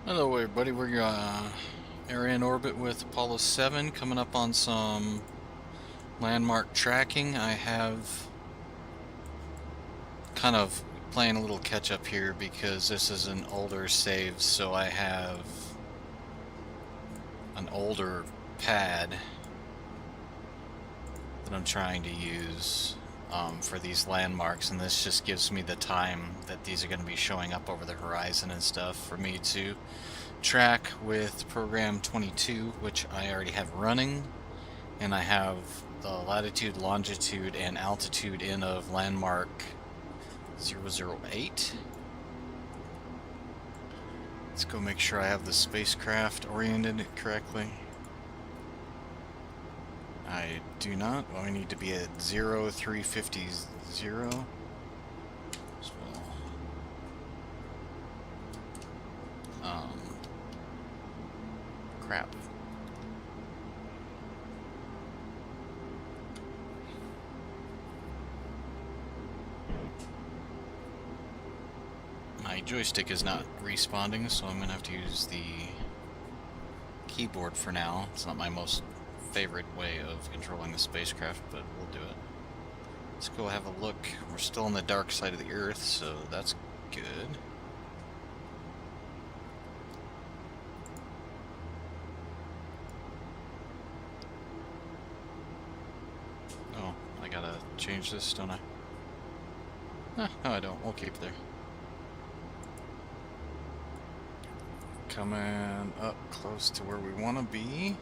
Hello everybody, we're in orbit with Apollo 7, coming up on some landmark tracking. I have kind of playing a little catch up here because this is an older save, so I have an older pad that I'm trying to use for these landmarks, and this just gives me the time that these are going to be showing up over the horizon and stuff for me to track with program 22, which I already have running, and I have the latitude, longitude, and altitude in of landmark 008. Let's go make sure I have the spacecraft oriented correctly. I do not. Well, I need to be at 0350. So, crap. My joystick is not responding, so I'm gonna have to use the keyboard for now. It's not my most favorite way of controlling the spacecraft, but we'll do it. Let's go have a look. We're still on the dark side of the Earth, so that's good. Oh, I gotta change this, don't I? No, I don't. We'll keep there. Coming up close to where we want to be.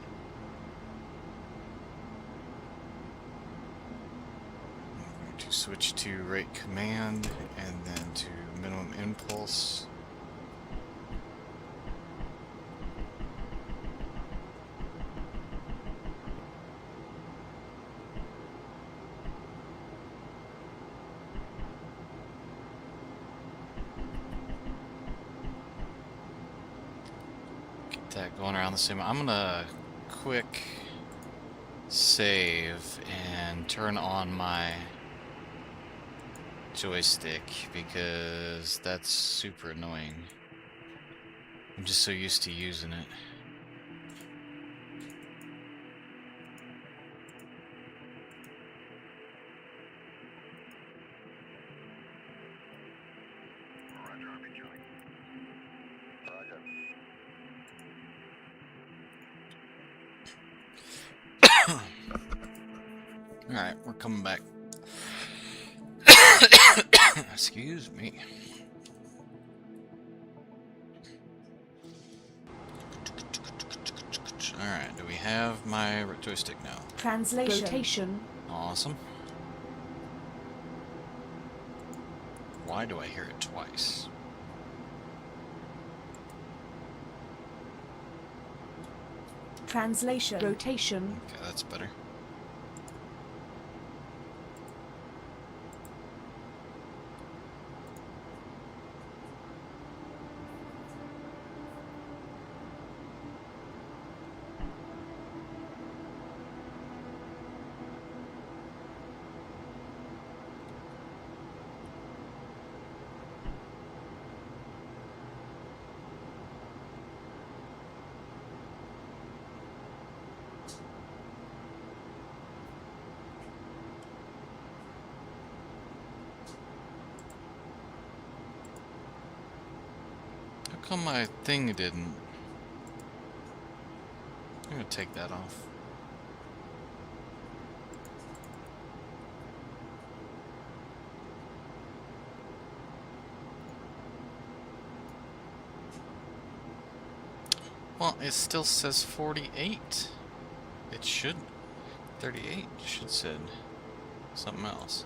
I'm going to switch to rate command and then to minimum impulse. That going around the same. I'm gonna quick save and turn on my joystick because that's super annoying. I'm just so used to using it. Alright, we're coming back. Excuse me. Alright, do we have my joystick now? Translation. Rotation. Awesome. Why do I hear it twice? Translation. Rotation. Okay, that's better. How come my thing didn't? I'm gonna take that off. Well, it still says 48. It should. 38 should said something else.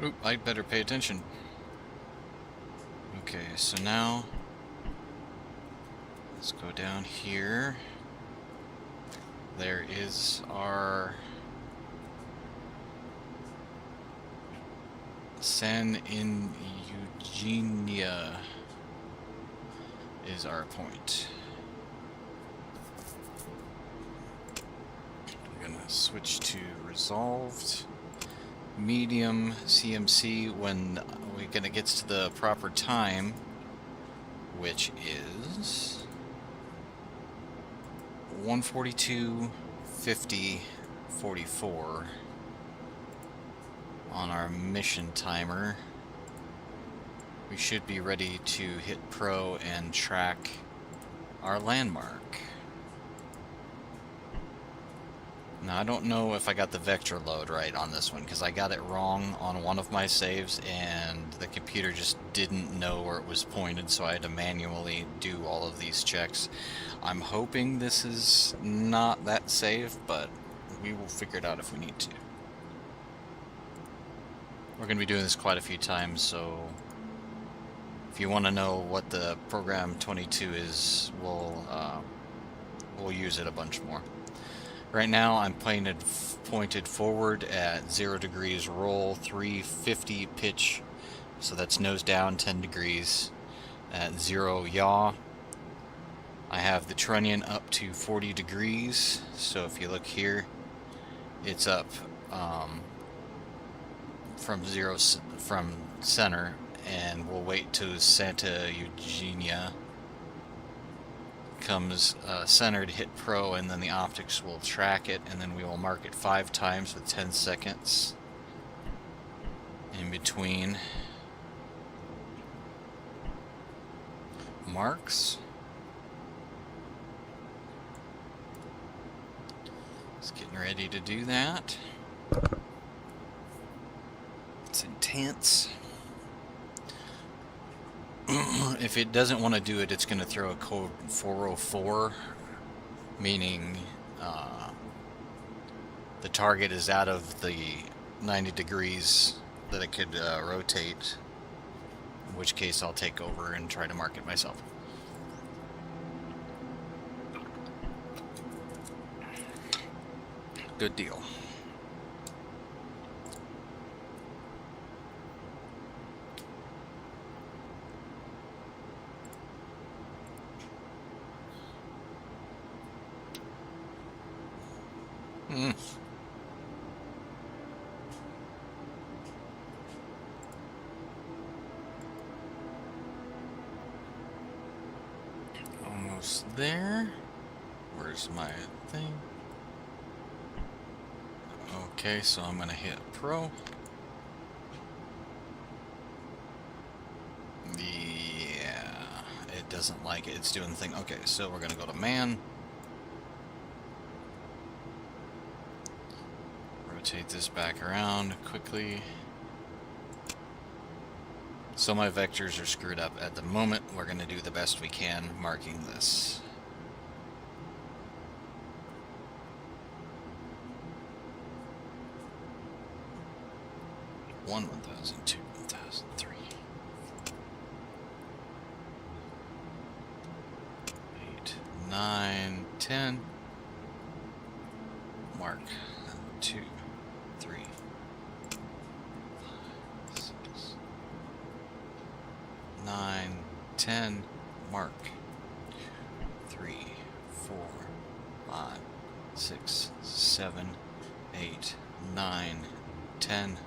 Oop, I'd better pay attention. Okay, so now let's go down here. There is our San in Eugenia is our point. We're gonna switch to resolved. Medium CMC when it gets to the proper time, which is 1:42:50:44 on our mission timer. We should be ready to hit pro and track our landmark. Now, I don't know if I got the vector load right on this one, because I got it wrong on one of my saves, and the computer just didn't know where it was pointed, so I had to manually do all of these checks. I'm hoping this is not that save, but we will figure it out if we need to. We're going to be doing this quite a few times, so if you want to know what the program 22 is, we'll use it a bunch more. Right now I'm pointed forward at 0 degrees roll, 350 pitch, so that's nose down 10 degrees. At 0 yaw, I have the trunnion up to 40 degrees, so if you look here, it's up from center, and we'll wait till Santa Eugenia comes centered, hit pro, and then the optics will track it, and then we will mark it 5 times with 10 seconds in between marks. Just getting ready to do that. It's intense. If it doesn't want to do it, it's going to throw a code 404, meaning the target is out of the 90 degrees that it could rotate, in which case I'll take over and try to mark it myself. Good deal. Almost there. Where's my thing? Okay, so I'm gonna hit pro. Yeah, it doesn't like it. It's doing the thing. Okay, so we're gonna go to man. Rotate this back around quickly. So my vectors are screwed up at the moment. We're going to do the best we can marking this. One, 1,000, 2, 1,000, 3. 8, 9, 10. Mark. 2, 3, 5, 6, 9, 10. Mark. 3, 4, 5, 6, 7, 8, 9, 10.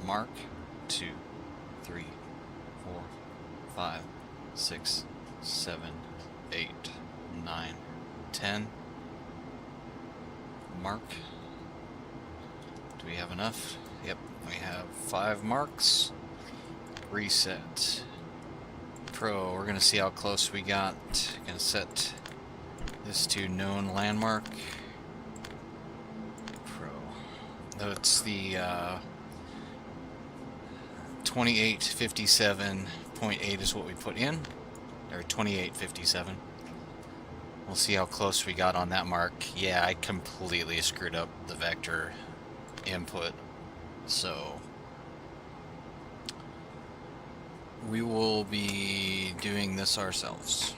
Mark. 2, 3, 4, 5, 6, 7, 8, 9, 10. Mark. Do we have enough? Yep, we have 5 marks. Reset. Pro, we're gonna see how close we got. Gonna set this to known landmark. Pro. No, it's the 2857.8 is what we put in, or 2857. We'll see how close we got on that mark. Yeah, I completely screwed up the vector input, so we will be doing this ourselves.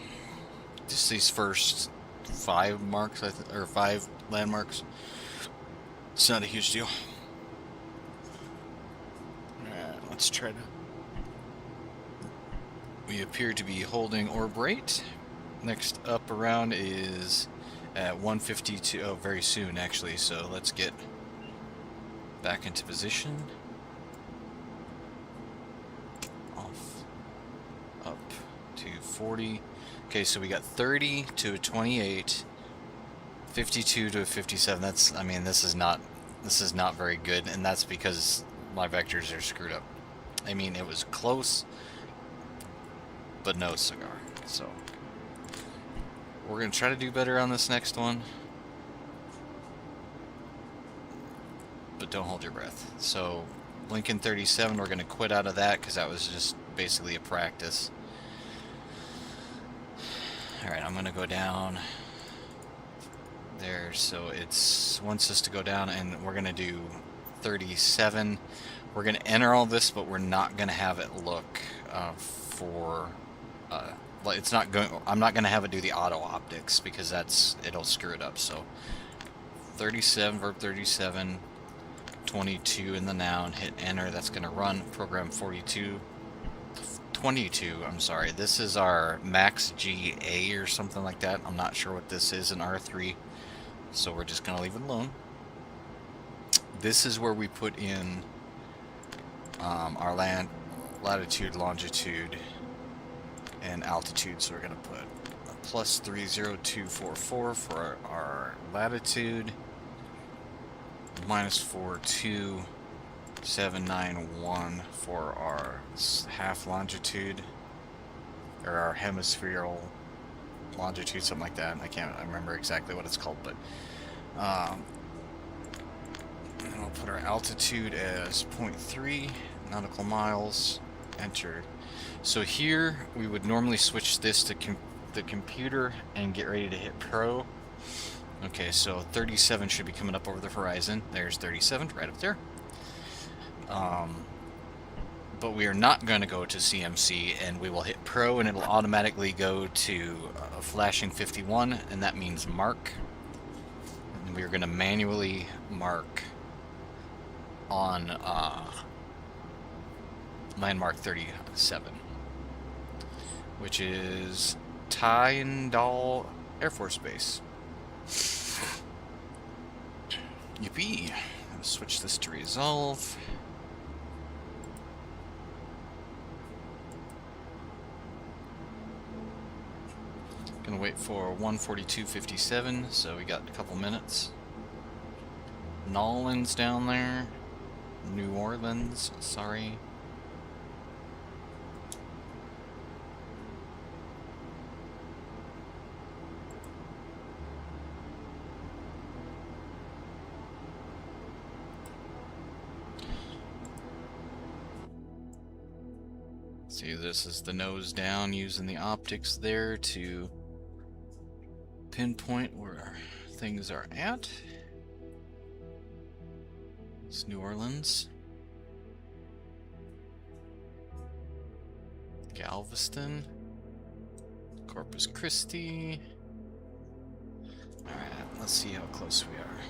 Just these first 5 marks, or 5 landmarks. It's not a huge deal. Alright, let's try to We appear to be holding orb rate. Next up around is at 152. Oh, very soon actually. So let's get back into position. Off. Up to 40. Okay, so we got 30 to a 28. 52 to a 57. That's, I mean, this is not very good, and that's because my vectors are screwed up. I mean, it was close, but no cigar. So we're gonna try to do better on this next one, but don't hold your breath. So Lincoln 37, we're gonna quit out of that because that was just basically a practice. All right, I'm gonna go down there, so it wants us to go down, and we're gonna do 37. We're gonna enter all this, but we're not gonna have it look it's not going. I'm not gonna have it do the auto optics because it'll screw it up. So 37, verb 37, 22 in the noun. Hit enter. That's gonna run program 22. I'm sorry. This is our max GA or something like that. I'm not sure what this is in R3. So we're just gonna leave it alone. This is where we put in our latitude, longitude, and altitude. So we're gonna put a plus 30244 for our latitude, minus 42791 for our half longitude, or our hemispherical longitude, something like that. I remember exactly what it's called, but and we'll put our altitude as 0.3 nautical miles. Enter. So here we would normally switch this to the computer and get ready to hit pro. Okay, so 37 should be coming up over the horizon. There's 37 right up there. But we are not going to go to CMC, and we will hit pro, and it'll automatically go to flashing 51, and that means mark. And we are going to manually mark on landmark 37, which is Tyndall Air Force Base. Yippee! I'll switch this to resolve. Gonna wait for 142.57, so we got a couple minutes. Nolans down there. New Orleans, sorry. See, this is the nose down, using the optics there to pinpoint where things are at. It's New Orleans. Galveston. Corpus Christi. Alright, let's see how close we are.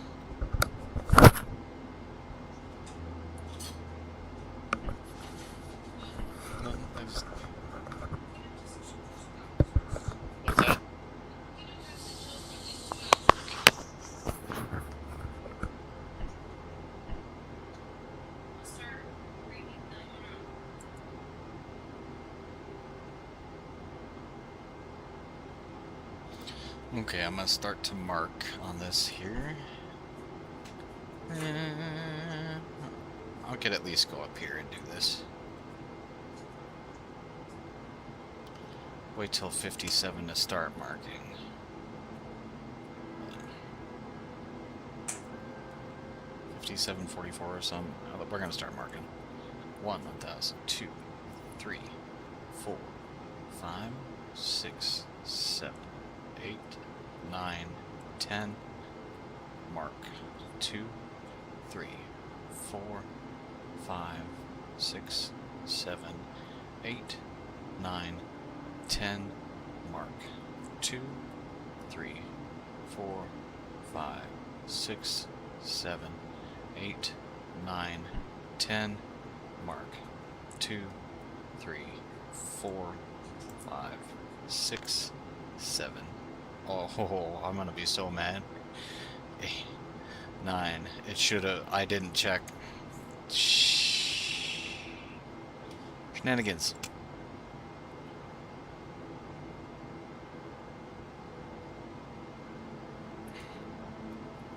What's that? Okay, I'm gonna start to mark on this here. I could at least go up here and do this. Wait till 57 to start marking. 57:44 or something. We're gonna start marking. 1,000, 2, 3, 4, 5, 6, 7, 8, 9, 10. Mark. 2, 3, 4, 5, 6, 7, 8, 9, 10. Mark. 2, 3, 4, 5, 6, 7, 8, 9, 10. Mark. 2, 3, 4, 5, 6, 7. Oh, I'm gonna be so mad. 8, 9. It should have. I didn't check. Shenanigans.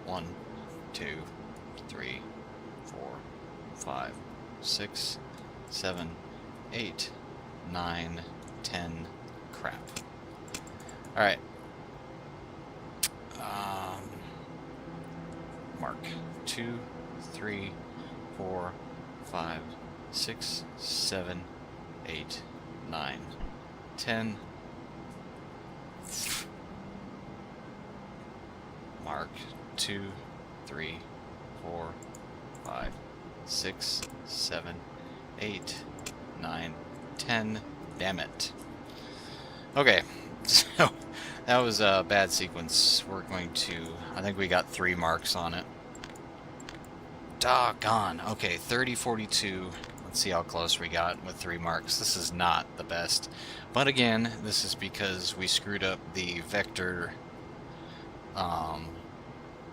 One, 2, 3, 4, 5, 6, 7, 8, 9, 10. Crap. All right. Mark 2, 3, 4, 5, 6, 7, 8, 9, 10. Mark 2, 3, 4, 5, 6, 7, 8, 9, 10. Damn it. Okay, so that was a bad sequence. We're going to, I think we got 3 marks on it. Doggone. Okay, 30, 42. Let's see how close we got with 3 marks. This is not the best. But again, this is because we screwed up the vector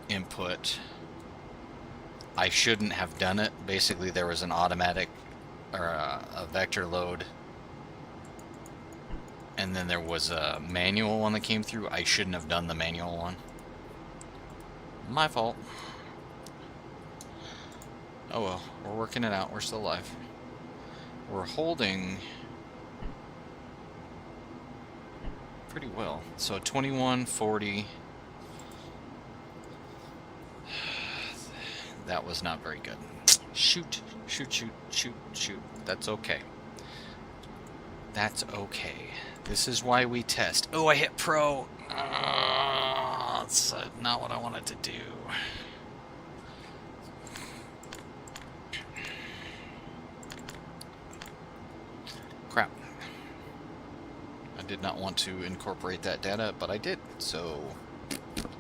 input. I shouldn't have done it. Basically, there was an automatic or a vector load, and then there was a manual one that came through. I shouldn't have done the manual one. My fault. Oh well, we're working it out. We're still alive. We're holding pretty well. So 21, 40. That was not very good. Shoot, shoot, shoot, shoot, shoot. That's okay. That's okay. This is why we test. Oh, I hit pro. That's not what I wanted to do. Crap. I did not want to incorporate that data, but I did. So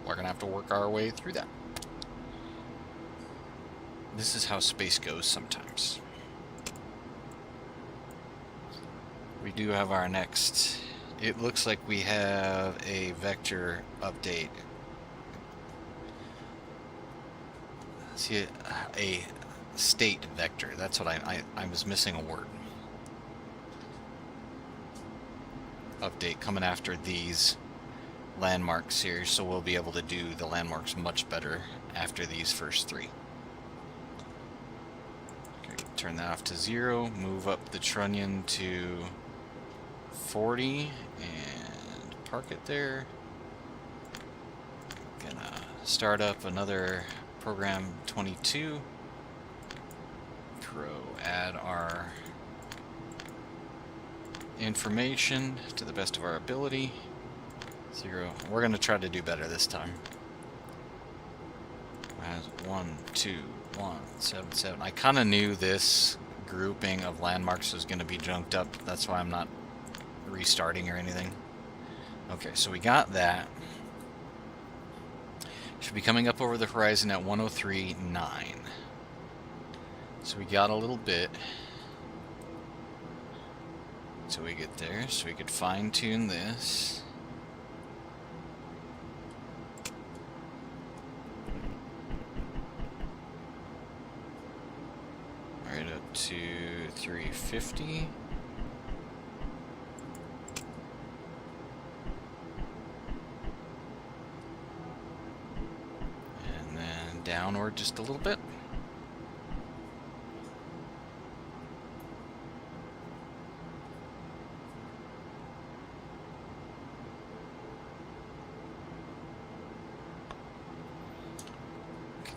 we're going to have to work our way through that. This is how space goes sometimes. We do have our next. It looks like we have a vector update. See, a state vector. That's what I was missing a word. Update coming after these landmark series, so we'll be able to do the landmarks much better after these first 3. Okay, turn that off to 0. Move up the trunnion to 40 and park it there. Gonna start up another program 22. Add our information to the best of our ability. 0. We're gonna try to do better this time. As 1, 2, 1, 7, 7. I kind of knew this grouping of landmarks was going to be junked up. That's why I'm not restarting or anything. Okay, so we got that. Should be coming up over the horizon at 103.9. So we got a little bit. So we get there, so we could fine-tune this. Right up to 350. And then downward just a little bit.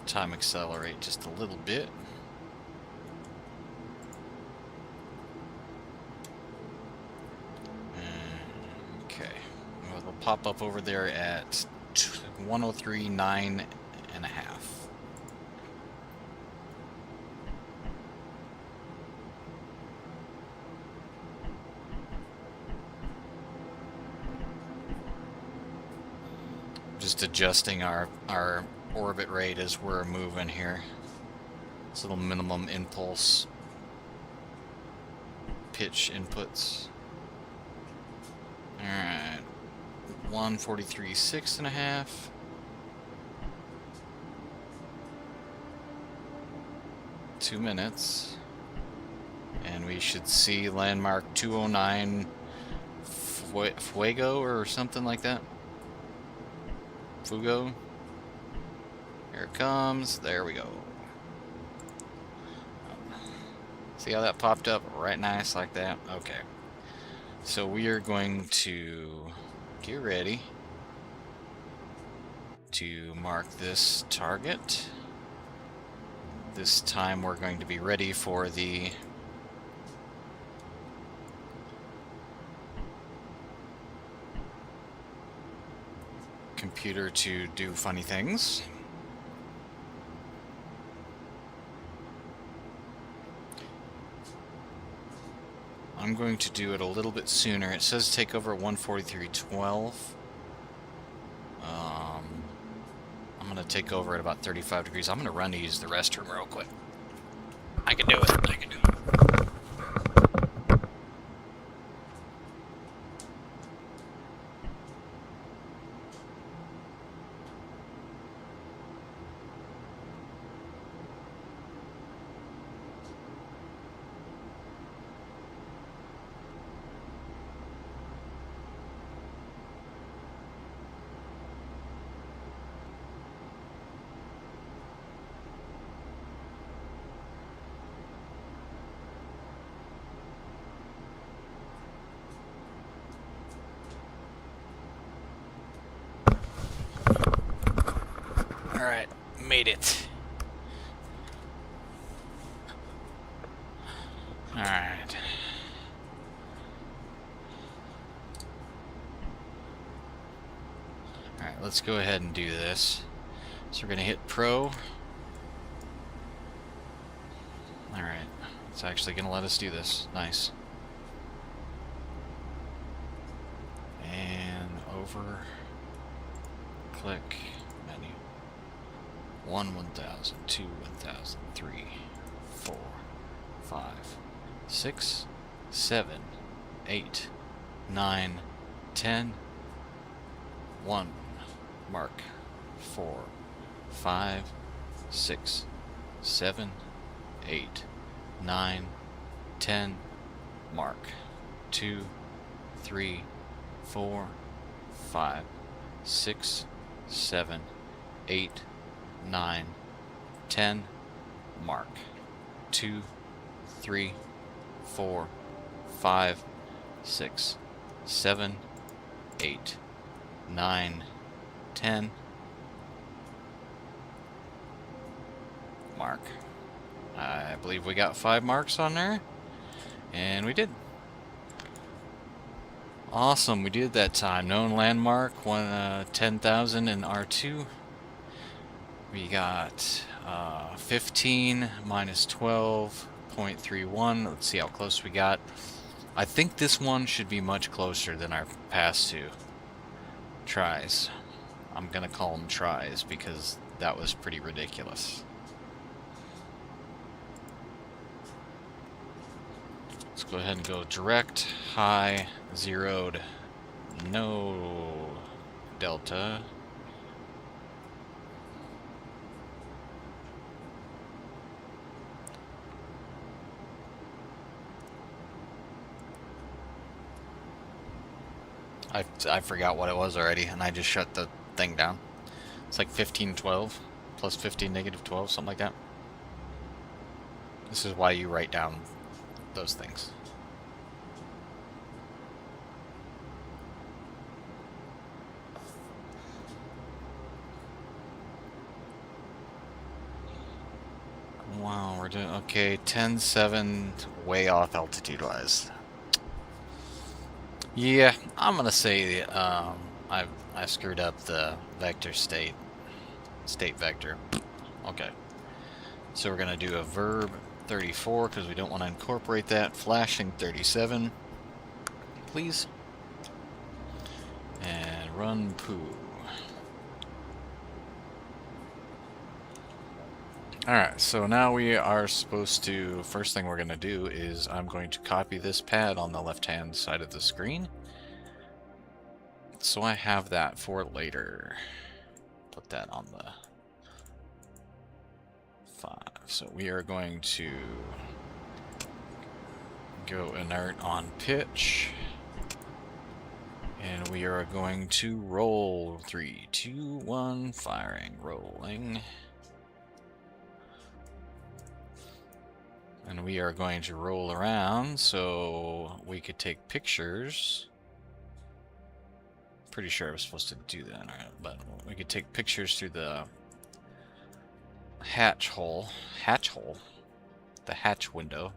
Time accelerate just a little bit. Okay, well, it'll pop up over there at 103.9 and a half. Just adjusting our orbit rate as we're moving here. This little minimum impulse pitch inputs. Alright. 143.6.5. Two minutes. And we should see landmark 209 Fuego or something like that. Fugo. Here it comes. There we go. See how that popped up? Right nice like that. Okay. So we are going to get ready to mark this target. This time we're going to be ready for the computer to do funny things. I'm going to do it a little bit sooner. It says take over at 143.12. I'm going to take over at about 35 degrees. I'm going to run to use the restroom real quick. I can do it. I can do it. Alright, made it. Alright. Alright, let's go ahead and do this. So we're going to hit Pro. Alright, it's actually going to let us do this. Nice. And over. Click. Menu. 1,000, 2, 1,000, 3, 4, 5, 6, 7, 8, 9, 10, 1, mark, 4, 5, 6, 7, 8, 9, 10, mark, 2, 3, 4, 5, 6, 7, 8, 9, 10, mark, 2, 3, 4, 5, 6, 7, 8, 9, 10, mark. I believe we got 5 marks on there, and we did. Awesome, we did that time. Known landmark, 10,000 in R2. We got 15 minus 12.31. Let's see how close we got. I think this one should be much closer than our past two tries. I'm going to call them tries because that was pretty ridiculous. Let's go ahead and go direct, high, zeroed, no delta. I forgot what it was already, and I just shut the thing down. It's like 1512 plus 15 negative 12, something like that. This is why you write down those things. Wow, we're doing okay. 10.7, way off altitude-wise. Yeah, I'm gonna say I screwed up the vector state vector. Okay, so we're gonna do a verb 34 because we don't want to incorporate that. Flashing 37, please, and run poo. Alright, so now we are supposed to, first thing we're going to do is I'm going to copy this pad on the left hand side of the screen, So I have that for later. Put that on the 5. So we are going to go inert on pitch. And we are going to roll. 3, 2, 1, firing, rolling. And we are going to roll around so we could take pictures. Pretty sure I was supposed to do that, but we could take pictures through the hatch hole, the hatch window.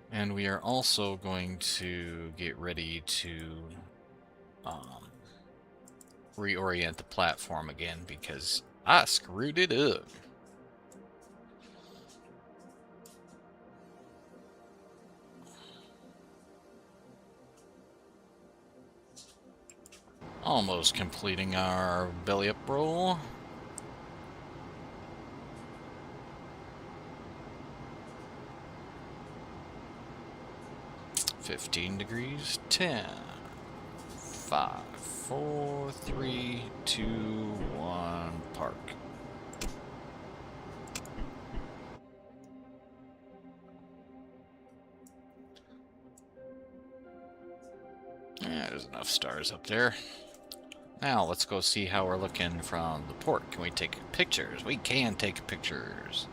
And we are also going to get ready to reorient the platform again because I screwed it up. Almost completing our belly up roll. (15°) 10, 5, 4, 3, 2, 1, park. Yeah, there's enough stars up there. Now let's go see how we're looking from the port. Can we take pictures? We can take pictures.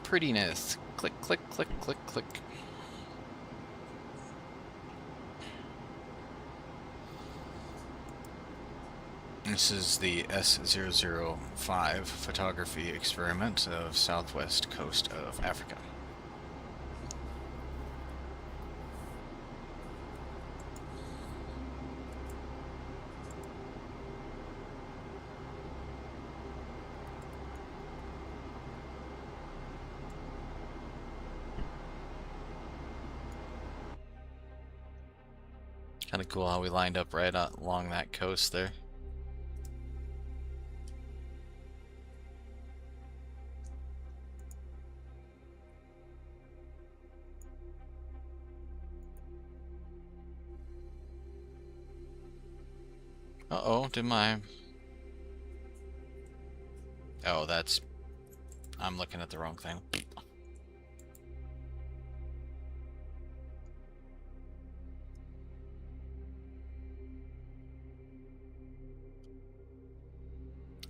Prettiness. Click, click, click, click, click. This is the S005 photography experiment of southwest coast of Africa. Kind of cool how we lined up right along that coast there. Uh-oh, did my... Oh, that's... I'm looking at the wrong thing.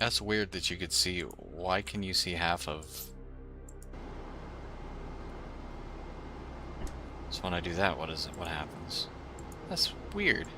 That's weird that you could see. Why can you see half of... So when I do that, what is it? What happens? That's weird.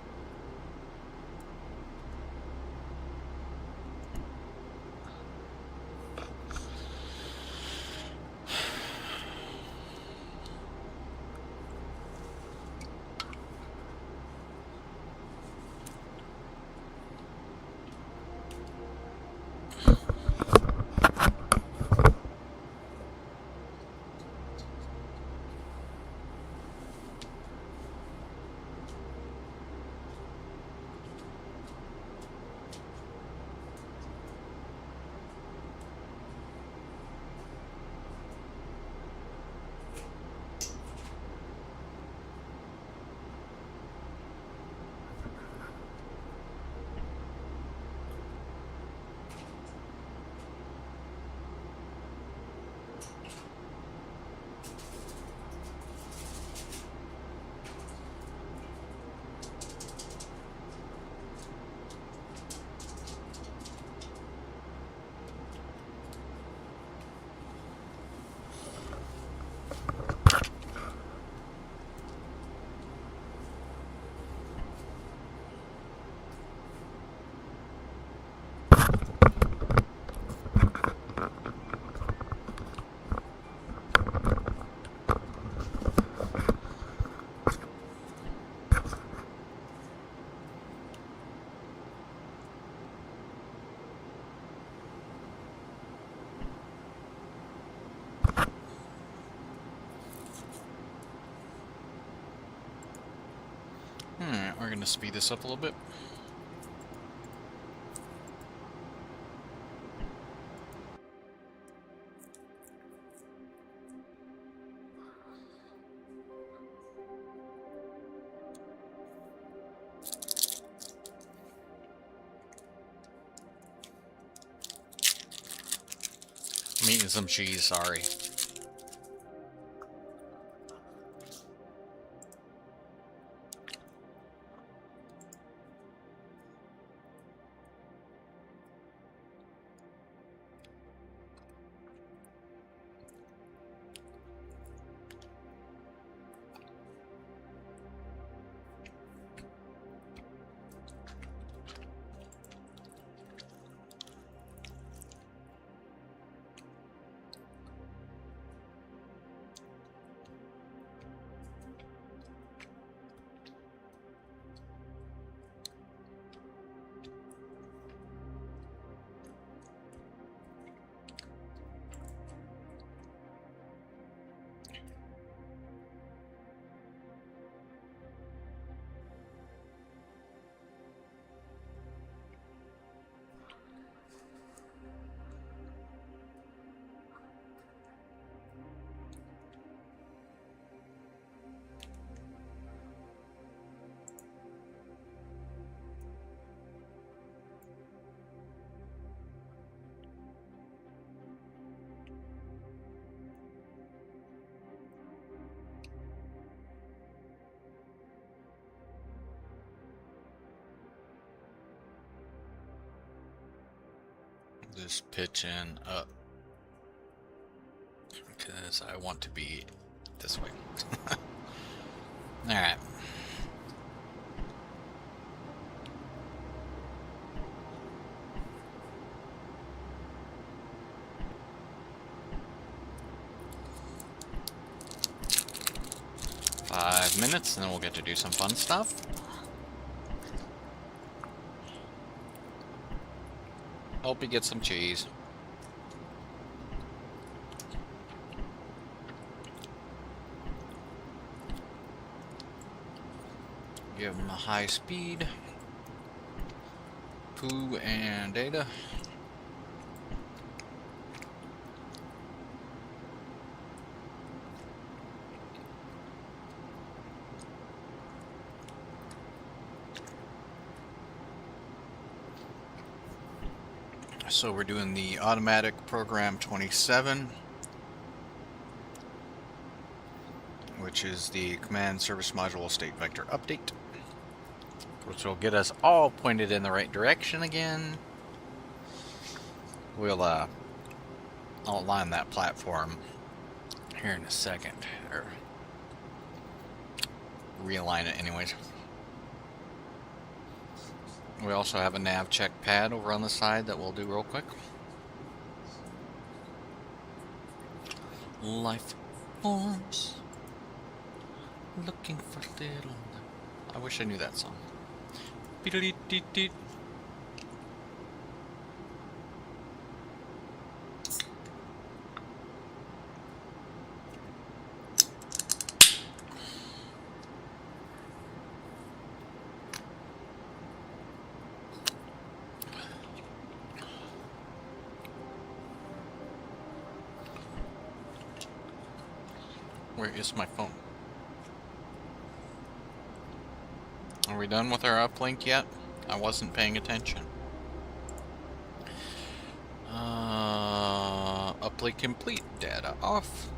Alright, we're gonna speed this up a little bit. I'm eating some cheese, sorry. Just pitching up because I want to be this way. Alright. Five minutes and then we'll get to do some fun stuff. Hope you get some cheese. Give them a high speed. Poo and data. So we're doing the automatic program 27, which is the command service module state vector update, which will get us all pointed in the right direction again. We'll outline that platform here in a second, or realign it anyways. We also have a nav check pad over on the side that we'll do real quick. Life forms looking for little. I wish I knew that song. Beep-a-dee-dee-dee. Where is my phone? Are we done with our uplink yet? I wasn't paying attention. Uplink complete. Data off.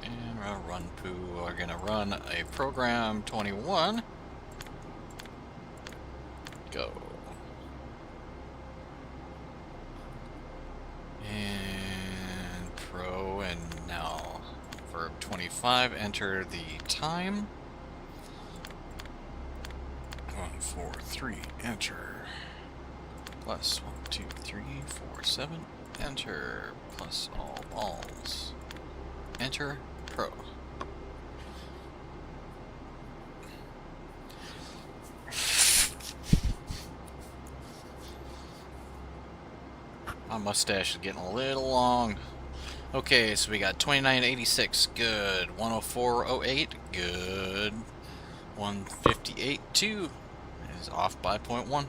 And run poo. We're gonna run a program 21. Go. And pro, and now verb 25. Enter the time. 1, 4, 3. Enter. Plus 1, 2, 3, 4, 7. Enter. Plus all balls. Enter. Pro. My mustache is getting a little long. Okay, so we got 2986, good. 10408, good. 158.2 is off by 0.1.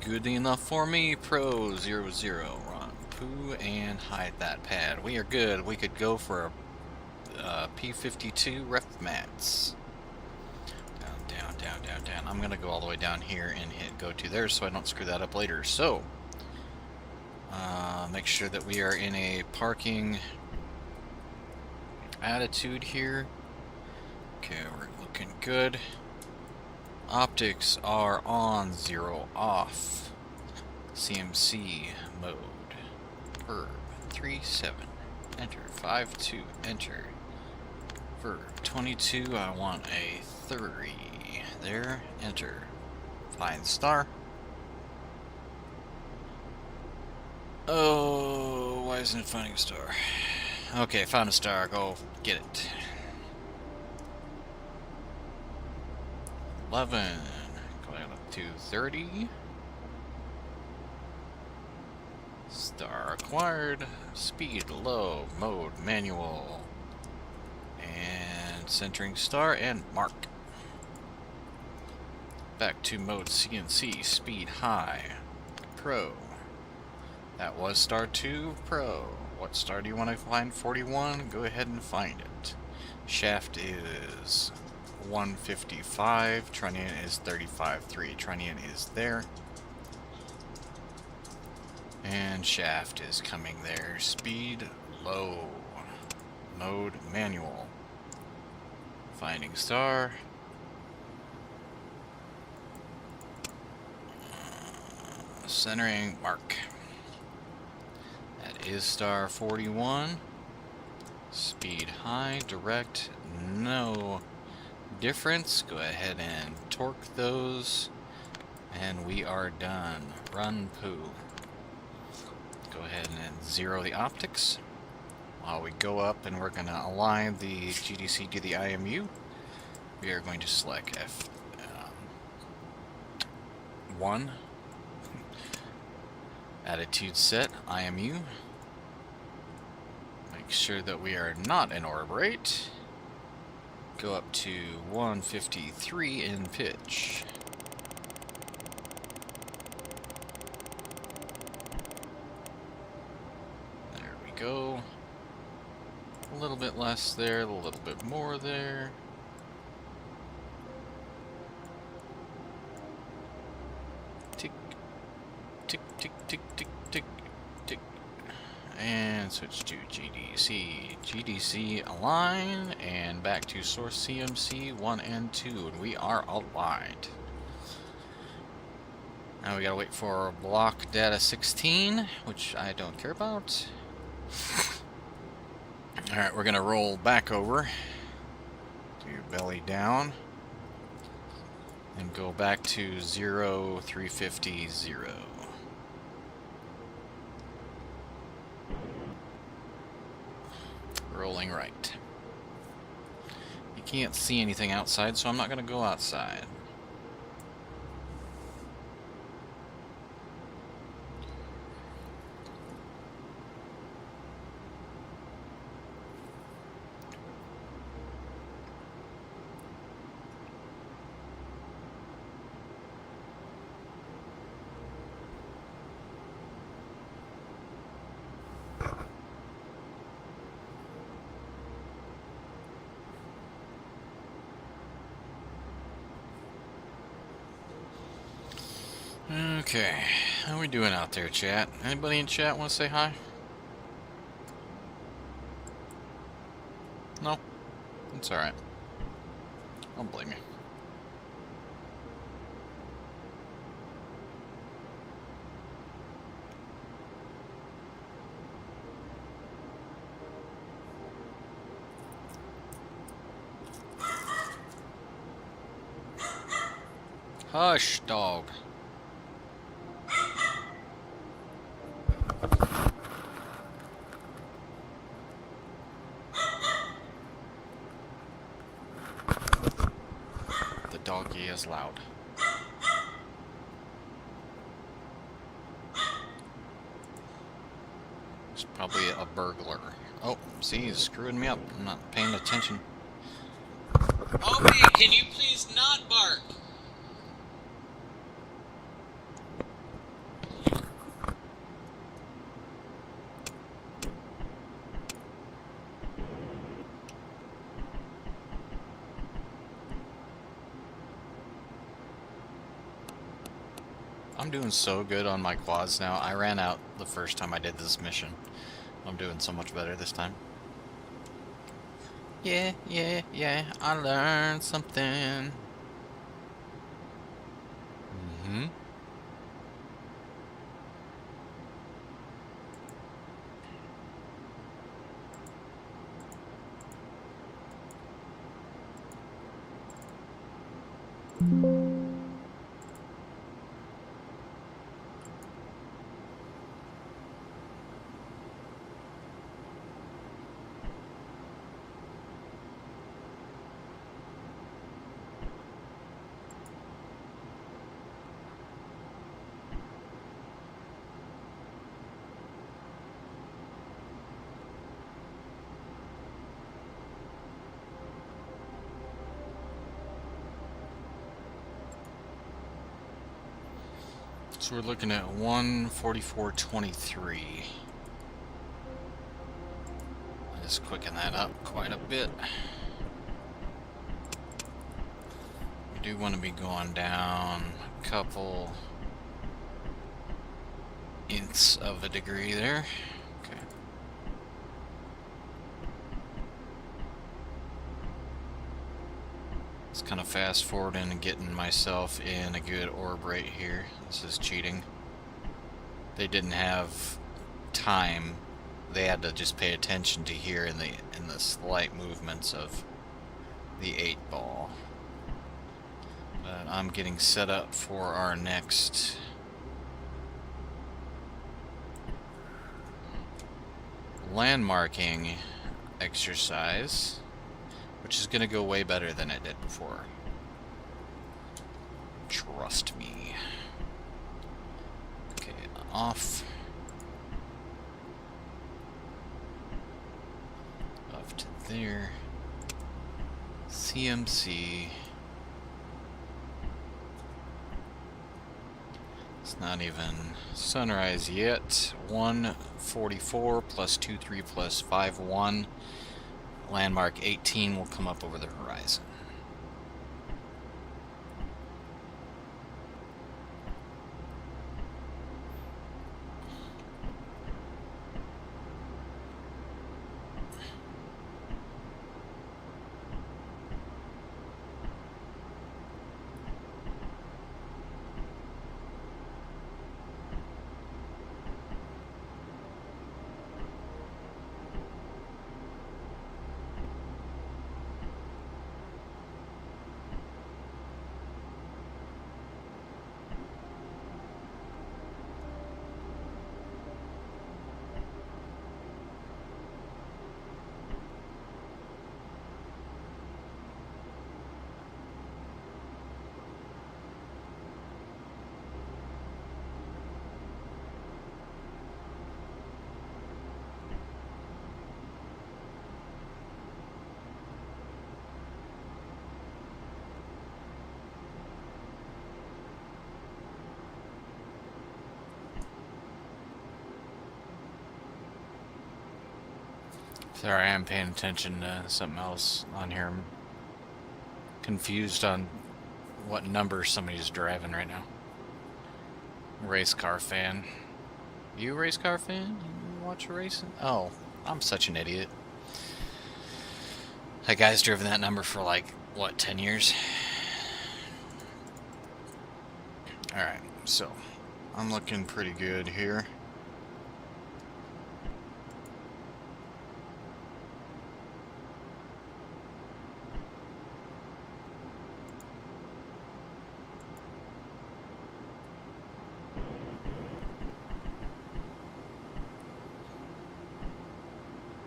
Good enough for me. Pro 00. Run poo and hide that pad. We are good. We could go for a P52 ref mats. Down, down, down, down. I'm gonna go all the way down here and hit go to there so I don't screw that up later. So make sure that we are in a parking attitude here. Okay, we're looking good. Optics are on, 0 off. CMC mode. Verb 37. Enter. 52. Enter. Verb 22. I want a 30. There. Enter. Find star. Oh, why isn't it finding a star? Okay, found a star. Go get it. 11. Going up to 30. Star acquired. Speed low. Mode manual. And centering star and mark. Back to mode CNC. Speed high. Pro. That was star 2. Pro. What star do you want to find? 41. Go ahead and find it. Shaft is 155. Trunnion is 35.3. Trunnion is there. And shaft is coming there. Speed low. Mode manual. Finding star. Centering mark. That is star 41. Speed high. Direct. No difference. Go ahead and torque those. And we are done. Run poo. Go ahead and 0 the optics. While we go up and we're going to align the GDC to the IMU, we are going to select F1. Attitude set, IMU. Make sure that we are not in orb rate. Go up to 153 in pitch. There we go. A little bit less there, a little bit more there. Tick, tick, tick, tick, tick, tick, tick. And switch to GDC. GDC align, and back to source CMC 1 and 2, and we are aligned. Now we gotta wait for block data 16, which I don't care about. Alright, we're gonna roll back over. Do belly down. And go back to 0, 350, 0. Rolling right. You can't see anything outside, so I'm not gonna go outside. Okay, how we doing out there, chat? Anybody in chat want to say hi? No? It's alright. I don't blame you. Hush, dog. The doggy is loud. It's probably a burglar. Oh, see, he's screwing me up. I'm not paying attention. Opie, can you please not bark. I'm doing so good on my quads now. I ran out the first time I did this mission. I'm doing so much better this time. Yeah, I learned something. Mm-hmm. So we're looking at 1:44:23. Just quicken that up quite a bit. We do want to be going down a couple inches of a degree there. Okay. Just kind of fast forwarding and getting myself in a good orb right here. This is cheating. They didn't have time. They had to just pay attention to here in the slight movements of the 8-ball. But I'm getting set up for our next landmarking exercise, which is going to go way better than it did before. Trust me. Okay, off. Up to there. CMC. It's not even sunrise yet. 1:44 plus 23 plus 5:1. Landmark 18 will come up over the horizon. Sorry, I am paying attention to something else on here. I'm confused on what number somebody's driving right now. Race car fan. You a race car fan? You watch racing? Oh, I'm such an idiot. That guy's driven that number for like, what, 10 years? Alright, so I'm looking pretty good here.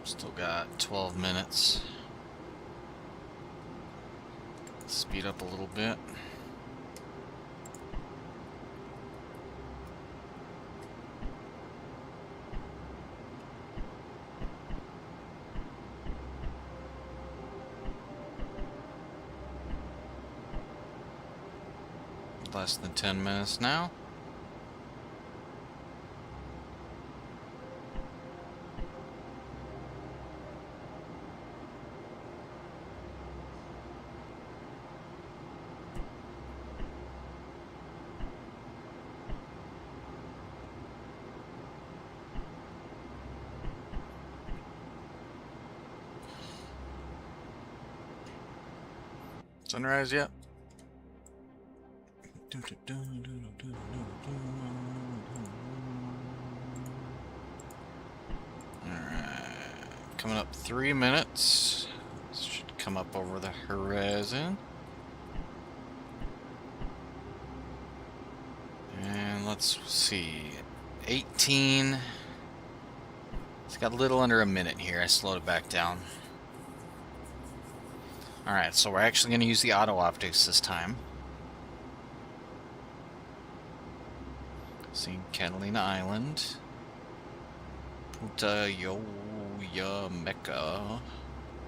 Still got 12 minutes. Speed up a little bit. less than 10 minutes now. Sunrise yet? Alright. Coming up 3 minutes. This should come up over the horizon. And let's see. 18. It's got a little under a minute here. I slowed it back down. Alright, so we're actually going to use the auto optics this time. See Catalina Island. Punta Yoya Mecca.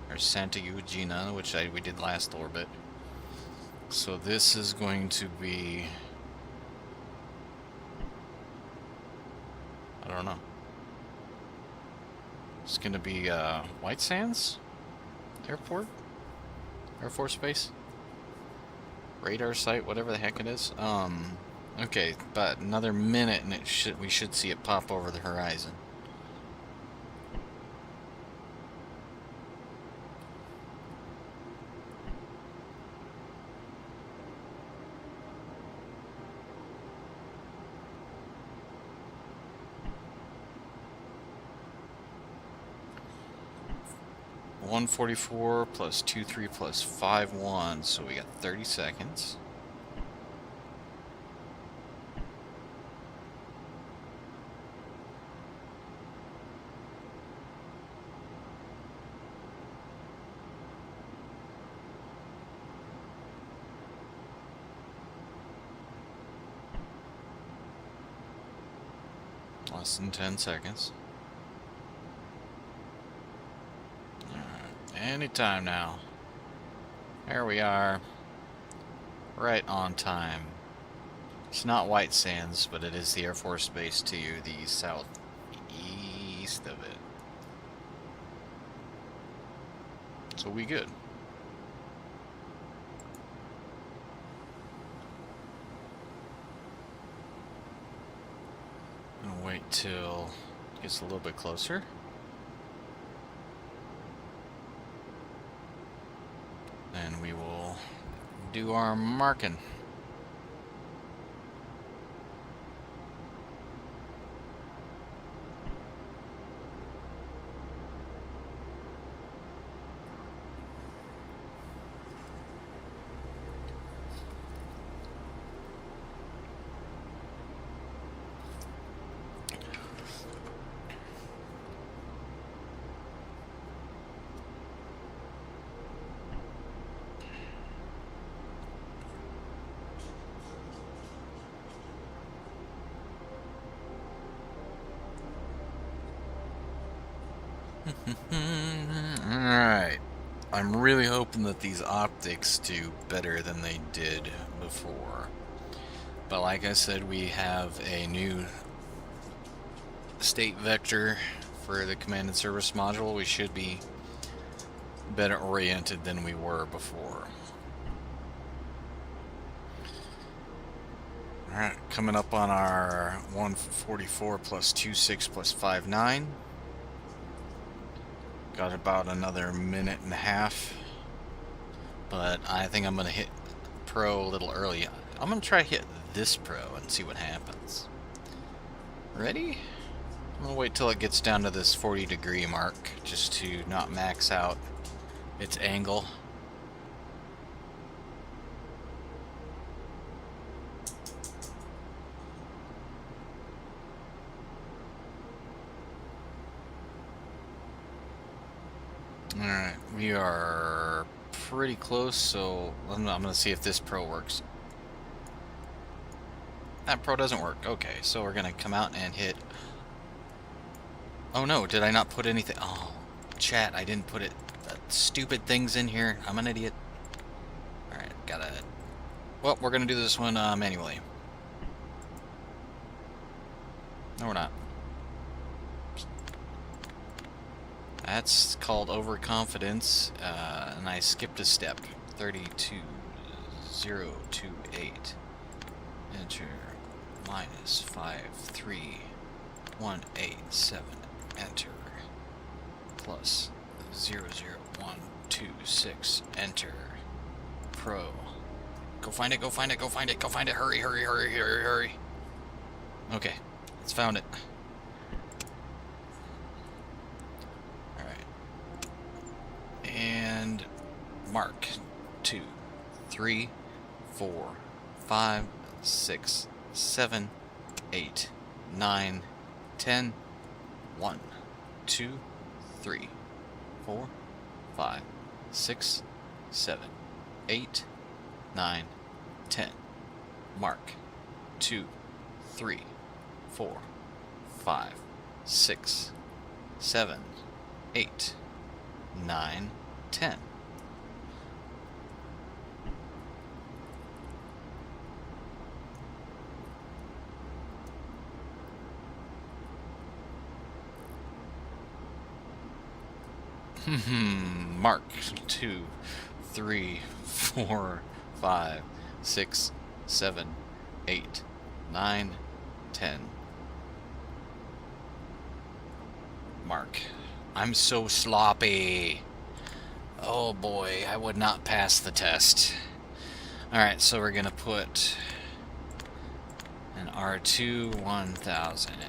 Or Santa Eugenia, which we did last orbit. So this is going to be... I don't know. It's going to be White Sands Airport? Air Force Base? Radar site, whatever the heck it is. Okay, but another minute and we should see it pop over the horizon. $144 plus 23 plus 51, so we got 30 seconds. Less than 10 seconds. Anytime now. There we are. Right on time. It's not White Sands, but it is the Air Force Base to the southeast of it. So we good. I'm gonna wait till it gets a little bit closer. And we will do our marking. Alright. I'm really hoping that these optics do better than they did before. But like I said, we have a new state vector for the command and service module. We should be better oriented than we were before. Alright, coming up on our 144 plus 26 plus 59. Got about another minute and a half. But I think I'm going to hit Pro a little early. I'm going to try to hit this Pro and see what happens. Ready? I'm going to wait till it gets down to this 40-degree mark just to not max out its angle. Alright, we are pretty close, so I'm going to see if this Pro works. That Pro doesn't work. Okay, so we're going to come out and hit... Oh no, did I not put anything? Oh, chat, I didn't put it. Stupid things in here. I'm an idiot. Alright, gotta Well, we're gonna do this one manually. No, we're not. That's called overconfidence, and I skipped a step. 32028. Enter. Minus 53187. Enter. Plus 00126. Enter. Pro. Go find it, go find it, go find it, go find it. Hurry, hurry, hurry, hurry, hurry. Okay, let's found it. Alright. And mark 2, 3, 4, 5, 6, 7, 8, 9, 10. 1, 2, 3, 4, 5, 6, 7, 8, 9, 10. Mark 2, 3, 4, 5, 6, 7, 8, 9, 10. Mark 2, 3, 4, 5, 6, 7, 8, 9, 10. Mark. I'm so sloppy. Oh boy, I would not pass the test. Alright, so we're gonna put an R2 1000 in.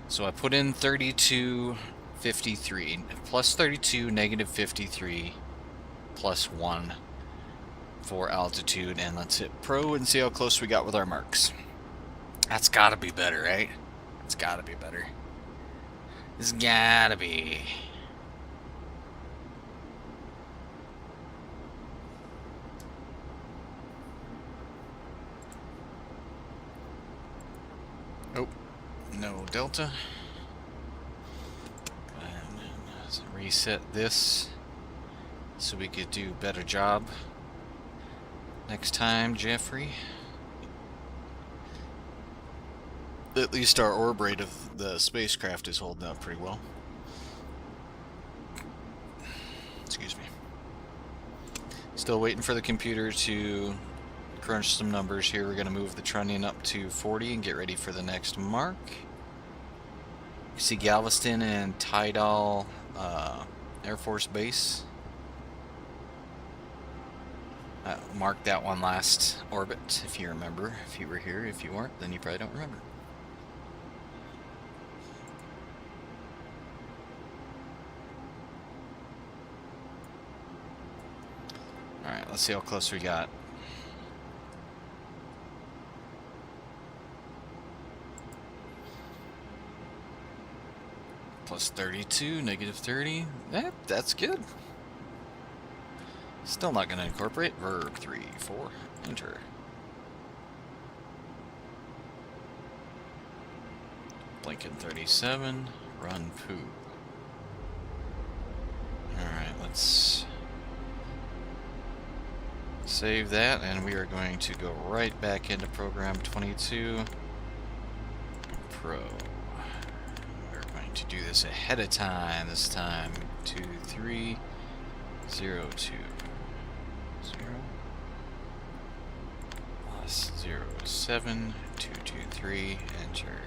So I put in 3253, plus 32, negative 53, plus 1 for altitude, and let's hit Pro and see how close we got with our marks. That's gotta be better, right? It's gotta be better. It's gotta be. Oh, no delta. And let's reset this so we could do a better job next time, Jeffrey. At least our orb rate of the spacecraft is holding up pretty well. Excuse me. Still waiting for the computer to crunch some numbers here. We're going to move the trunnion up to 40 and get ready for the next mark. You see Galveston and Tidal Air Force Base. Marked that one last orbit, if you remember. If you were here, if you weren't, then you probably don't remember. Alright, let's see how close we got. Plus 32, negative 30. That's good. Still not going to incorporate. Verb 3, 4. Enter. Blinken 37. Run poo. Alright, let's save that, and we are going to go right back into program 22 Pro. We're going to do this ahead of time this time. 2302 0 plus 07223. Enter.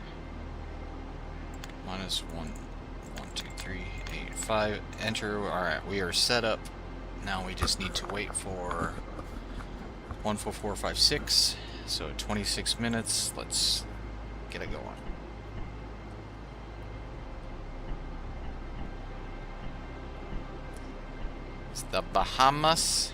Minus 12385. Enter. Alright, we are set up. Now we just need to wait for 14456. So 26 minutes. Let's get it going. It's the Bahamas.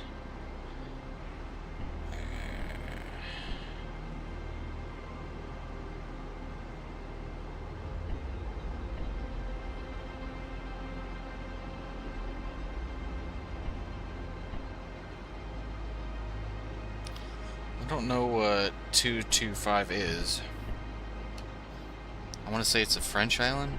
I don't know what 225 is. I want to say it's a French island.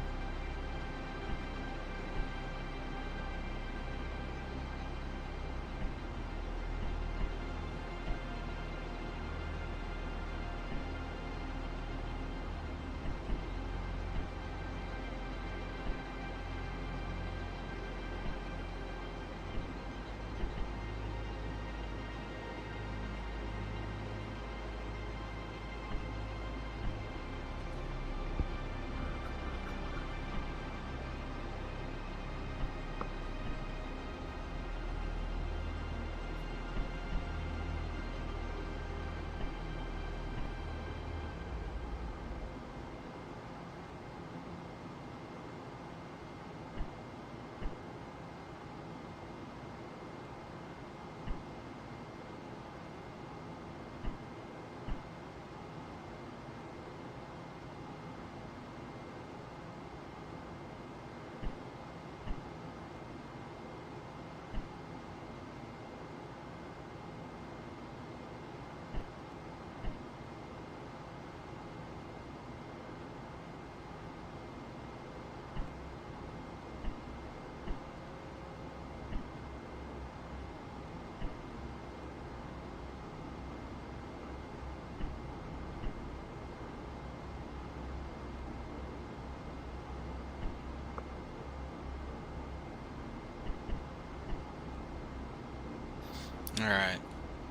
Alright.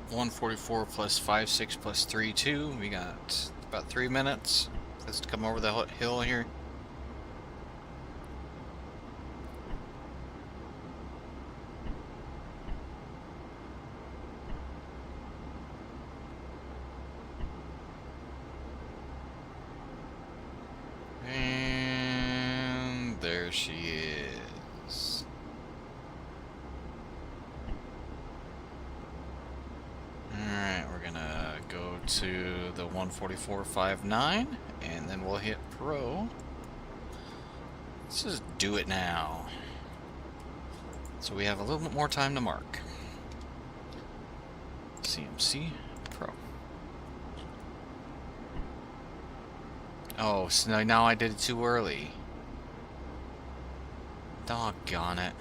144 plus 56 plus 3, 2. We got about 3 minutes. Let's come over the hill here. And there she is. Alright, we're gonna go to the 144.59 and then we'll hit pro. Let's just do it now. So we have a little bit more time to mark. CMC Pro. Oh, so now I did it too early. Doggone it.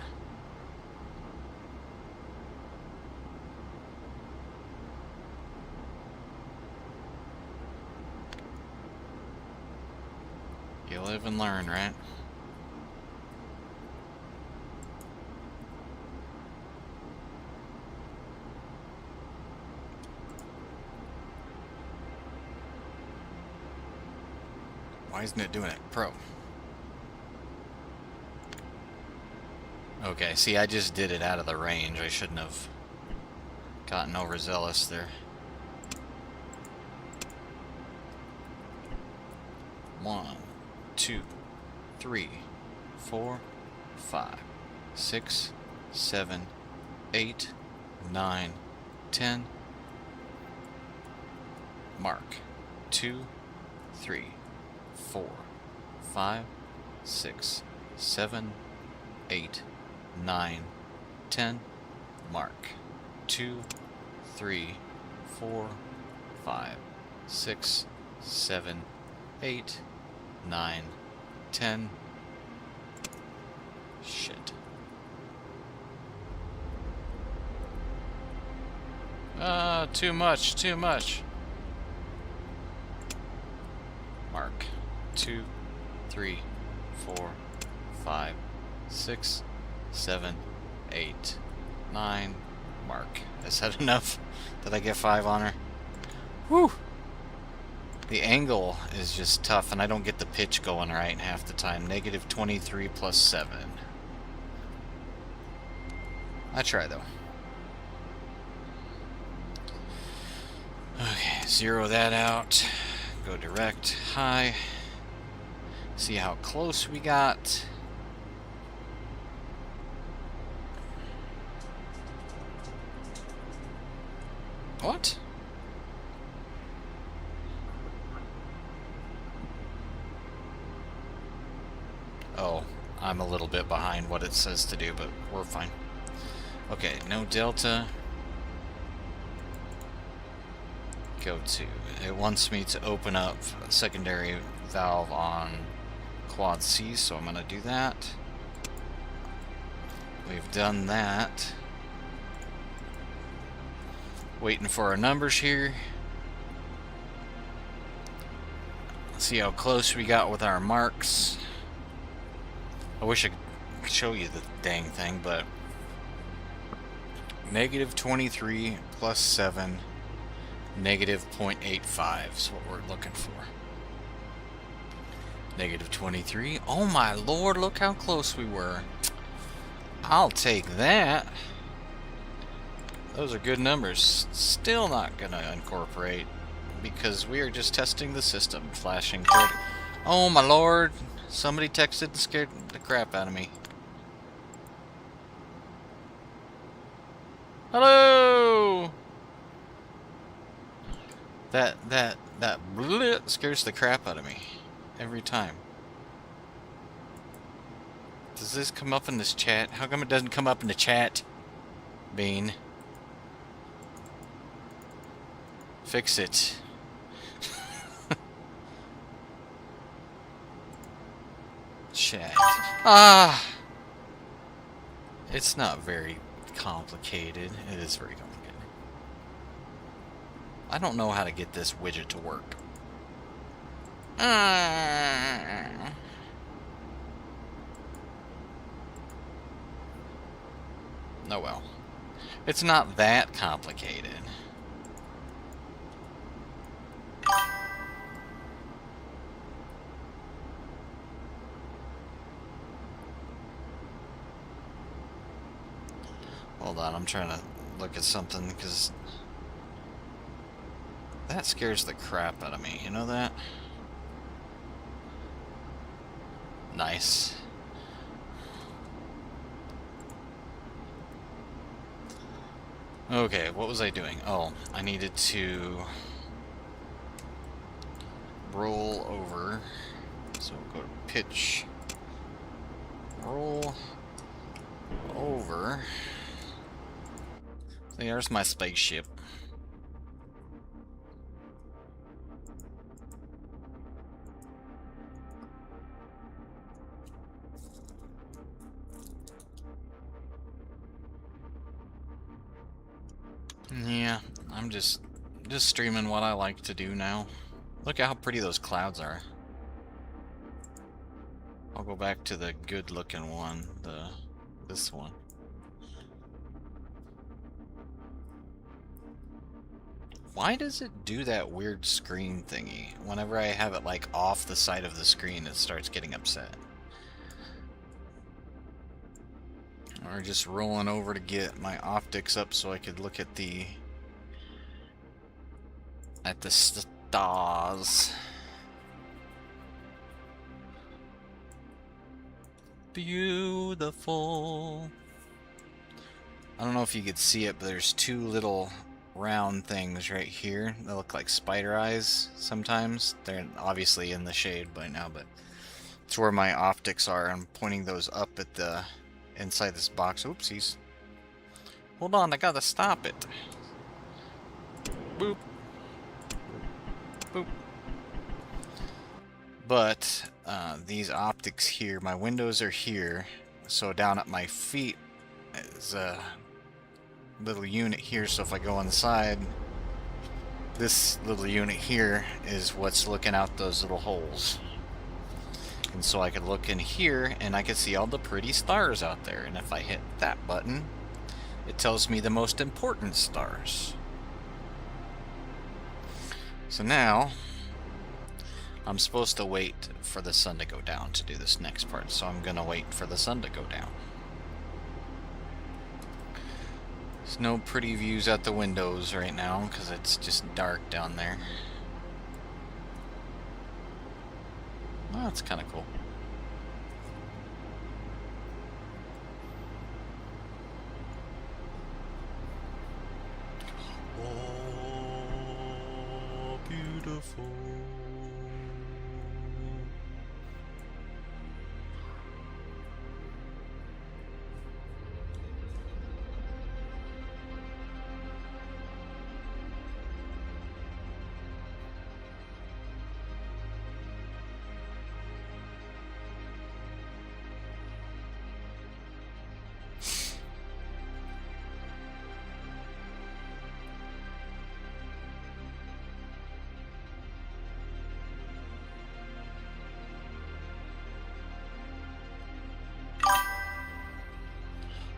You live and learn, right? Why isn't it doing it? Pro. Okay, see, I just did it out of the range. I shouldn't have gotten overzealous there. 1, 2, 3, 4, 5, 6, 7, 8, 9, 10. Mark. 2, 3, 4, 5, 6, 7, 8, 9, 10. Mark. 2, 3, 4, 5, 6, 7, 8, 9, 10. Shit. Too much, too much. Mark. 2, 3, 4, 5, 6, 7, 8, 9. Mark. Is that enough? Did I get 5 on her? Whew! The angle is just tough, and I don't get the pitch going right half the time. Negative 23 plus 7. I try, though. Okay, zero that out. Go direct, high. See how close we got. What? Oh, I'm a little bit behind what it says to do, but we're fine. Okay, no delta. Go to. It wants me to open up a secondary valve on quad C, so I'm going to do that. We've done that. Waiting for our numbers here. Let's see how close we got with our marks. I wish I could show you the dang thing, but negative 23 plus 7, negative 0.85 is what we're looking for. Negative 23. Oh my lord, look how close we were. I'll take that. Those are good numbers. Still not gonna incorporate because we are just testing the system. Flashing code. Oh my lord. Somebody texted and scared the crap out of me. Hello. That bleh scares the crap out of me every time. Does this come up in this chat? How come it doesn't come up in the chat? Bean. Fix it. Chat. Ah! It's not very complicated. It is very complicated. I don't know how to get this widget to work. Oh well. It's not that complicated. Hold on, I'm trying to look at something, because that scares the crap out of me. You know that? Nice. Okay, what was I doing? Oh, I needed to roll over. So go to pitch. Roll over. There's my spaceship. Yeah, I'm just streaming what I like to do now. Look at how pretty those clouds are. I'll go back to the good looking one, this one. Why does it do that weird screen thingy? Whenever I have it like off the side of the screen, it starts getting upset. Or just rolling over to get my optics up so I could look at the stars. Beautiful. I don't know if you could see it, but there's two little round things right here. They look like spider eyes sometimes. They're obviously in the shade by now, but it's where my optics are. I'm pointing those up at the inside this box. Oopsies. Hold on, I gotta stop it. Boop. Boop. But these optics here, my windows are here, so down at my feet is a little unit here, so if I go on the side, this little unit here is what's looking out those little holes. And so I could look in here and I could see all the pretty stars out there, and if I hit that button, it tells me the most important stars. So now I'm supposed to wait for the sun to go down to do this next part, so I'm gonna wait for the sun to go down. There's no pretty views out the windows right now because it's just dark down there. Well, that's kind of cool. Oh, beautiful.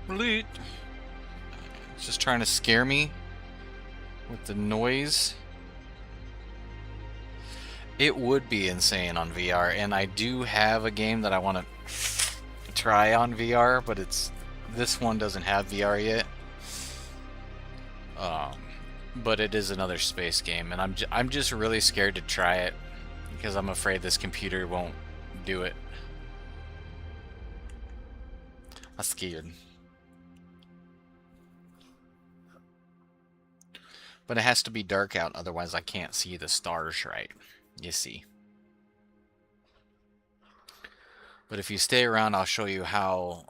Loot. It's just trying to scare me with the noise. It would be insane on VR, and I do have a game that I want to try on VR, but this one doesn't have VR yet. But it is another space game, and I'm just really scared to try it because I'm afraid this computer won't do it. I'm scared. But it has to be dark out, otherwise I can't see the stars right. You see. But if you stay around, I'll show you how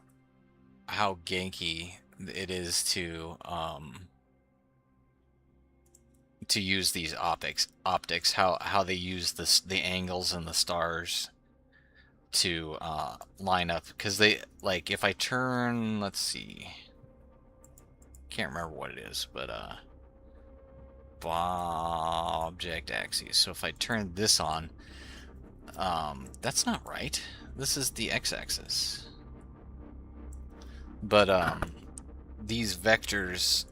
ganky it is to use these optics. How they use the angles and the stars to line up. Because they, like, if I turn, let's see, can't remember what it is, but object axes. So if I turn this on, that's not right. This is the x-axis. But these vectors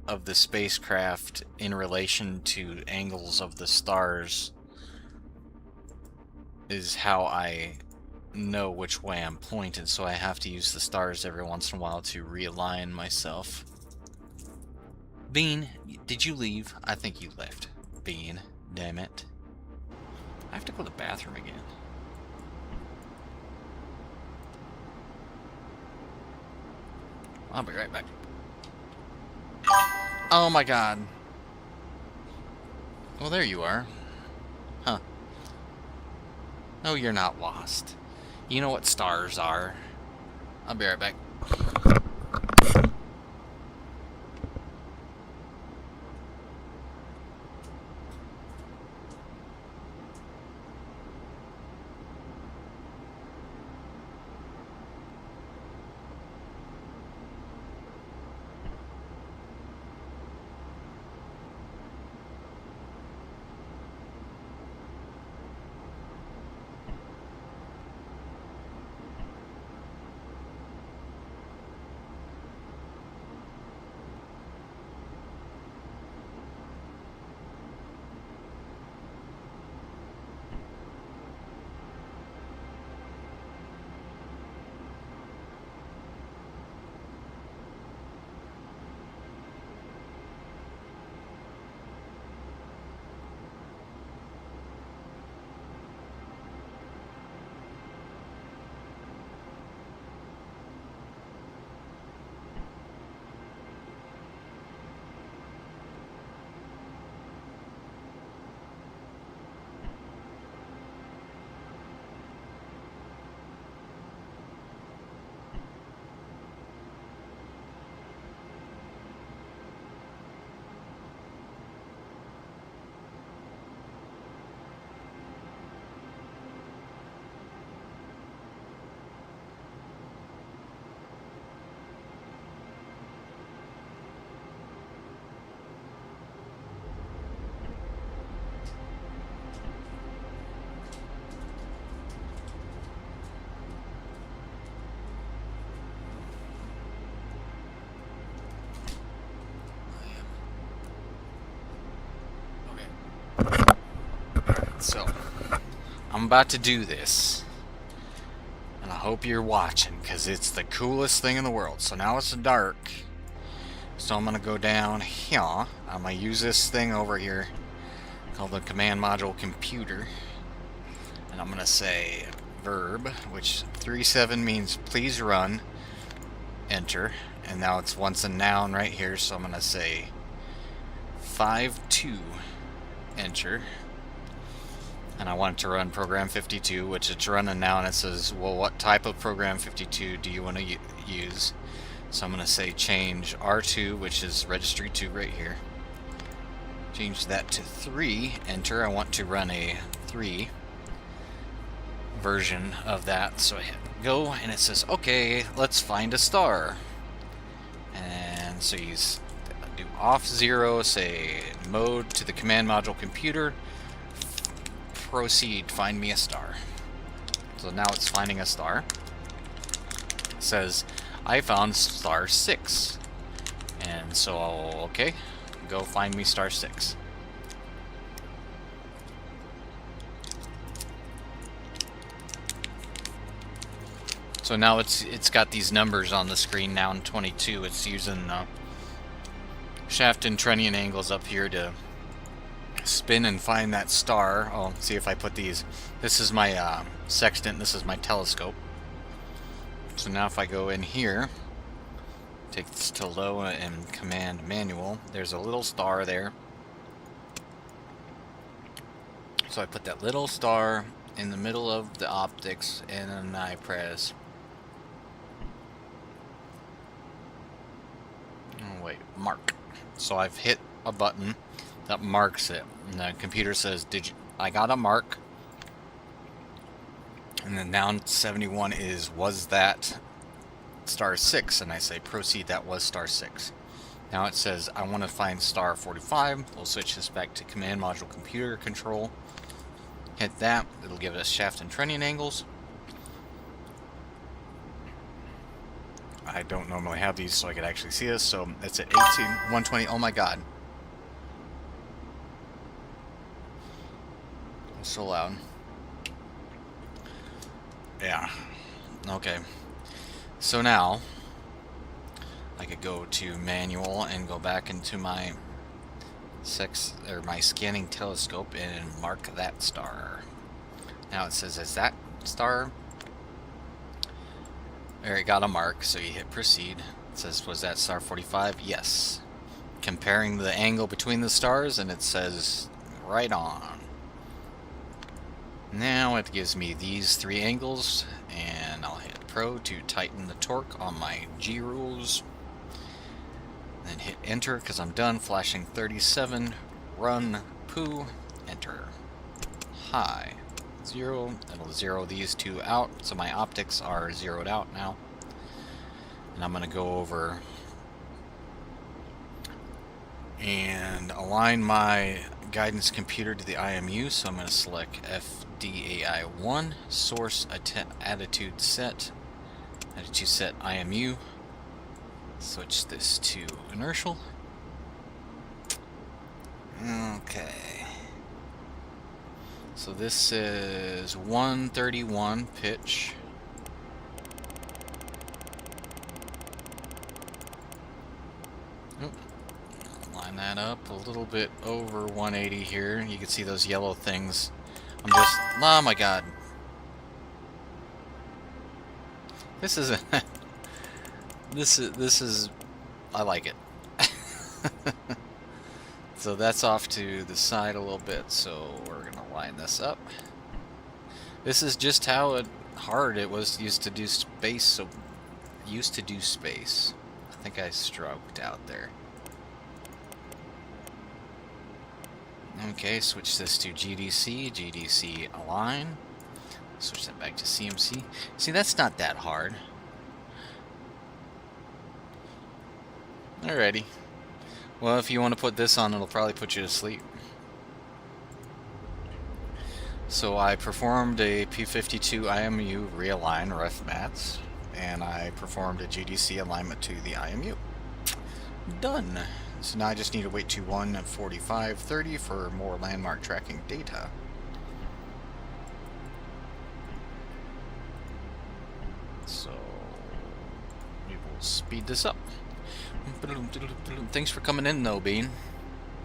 of the spacecraft in relation to angles of the stars is how I know which way I'm pointed, so I have to use the stars every once in a while to realign myself. Bean, did you leave? I think you left. Bean, damn it. I have to go to the bathroom again. I'll be right back. Oh my god. Well, there you are. Huh. No, you're not lost. You know what stars are. I'll be right back. So, I'm about to do this, and I hope you're watching, because it's the coolest thing in the world. So now it's dark, so I'm going to go down here. I'm going to use this thing over here called the command module computer, and I'm going to say verb, which 37 means please run, enter, and now it's once a noun right here, so I'm going to say 52, enter. And I want it to run program 52, which it's running now, and it says, well, what type of program 52 do you want to use? So I'm going to say change R2, which is registry 2 right here. Change that to 3, enter. I want to run a 3 version of that. So I hit go, and it says, okay, let's find a star. And so you do off 0, say mode to the command module computer. Proceed, find me a star. So now it's finding a star. It says, I found star 6. And so, okay, go find me star 6. So now it's got these numbers on the screen now in 22. It's using shaft and trunnion angles up here to spin and find that star. Oh, see if I put these. This is my sextant, this is my telescope. So now if I go in here, take this to low and command manual, there's a little star there. So I put that little star in the middle of the optics, and then I press, oh wait, mark. So I've hit a button that marks it, and the computer says, I got a mark. And then noun 71 is, was that star 6? And I say proceed, that was star 6. Now it says I want to find star 45. We'll switch this back to command module computer control. Hit that, it'll give us shaft and trunnion angles. I don't normally have these so I could actually see this. So it's at 120. Oh my god. It's so loud. Yeah. Okay. So now I could go to manual and go back into my my scanning telescope and mark that star. Now it says, is that star? There, it got a mark, so you hit proceed. It says, was that star 45? Yes. Comparing the angle between the stars, and it says right on. Now it gives me these 3 angles, and I'll hit Pro to tighten the torque on my G rules. Then hit enter because I'm done. Flashing 37, run, poo, enter. High, 0, it'll zero these 2 out, so my optics are zeroed out now. And I'm going to go over and align my guidance computer to the IMU, so I'm going to select FDAI1, source attitude set IMU, switch this to inertial. Okay, so this is 131 pitch. Line that up a little bit over 180 here. You can see those yellow things. I'm just, oh my god. This is this is I like it. So that's off to the side a little bit, so we're gonna line this up. This is just how hard it was used to do space. I think I stroked out there. Okay, switch this to GDC align. Switch that back to CMC. See, that's not that hard. Alrighty. Well, if you want to put this on, it'll probably put you to sleep. So I performed a P52 IMU realign ref mats, and I performed a GDC alignment to the IMU. Done. So now I just need to wait to 1:45:30 for more landmark tracking data. So we will speed this up. Thanks for coming in though, Bean.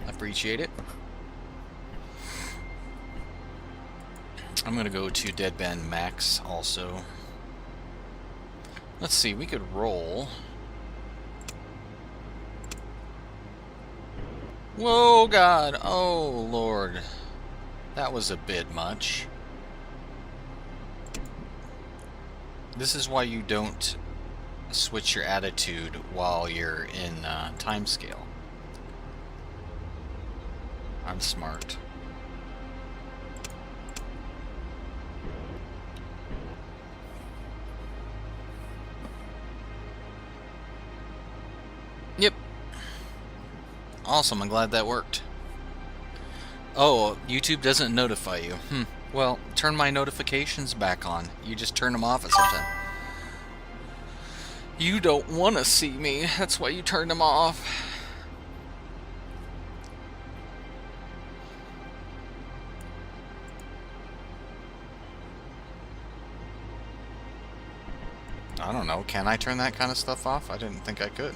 I appreciate it. I'm gonna go to deadband max also. Let's see, we could roll. Whoa, God. Oh, Lord. That was a bit much. This is why you don't switch your attitude while you're in time scale. I'm smart. Yep. Awesome, I'm glad that worked. Oh, YouTube doesn't notify you. Well, turn my notifications back on. You just turn them off at some time. You don't want to see me. That's why you turn them off. I don't know. Can I turn that kind of stuff off? I didn't think I could.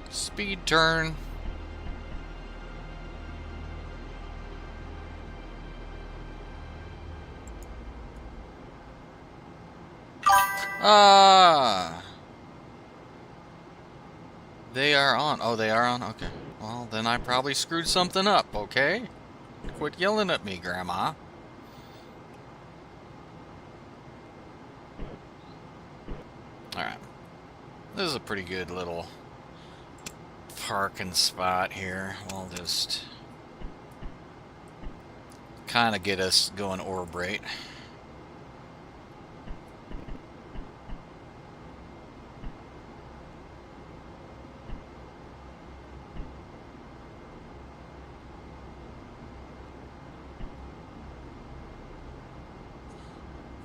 Speed turn. They are on. Oh, they are on? Okay. Well, then I probably screwed something up, okay? Quit yelling at me, Grandma. Alright. This is a pretty good little parking spot here. We'll just kind of get us going orb rate.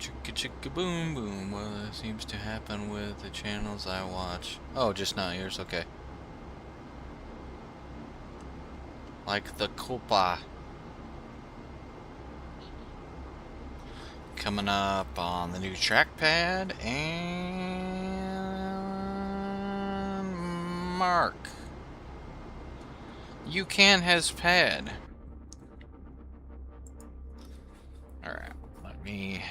Chicka chicka boom boom. Well, that seems to happen with the channels I watch. Oh, just not yours. Okay. Like the Copa. Coming up on the new trackpad and Mark. UCAN has pad. Alright, let me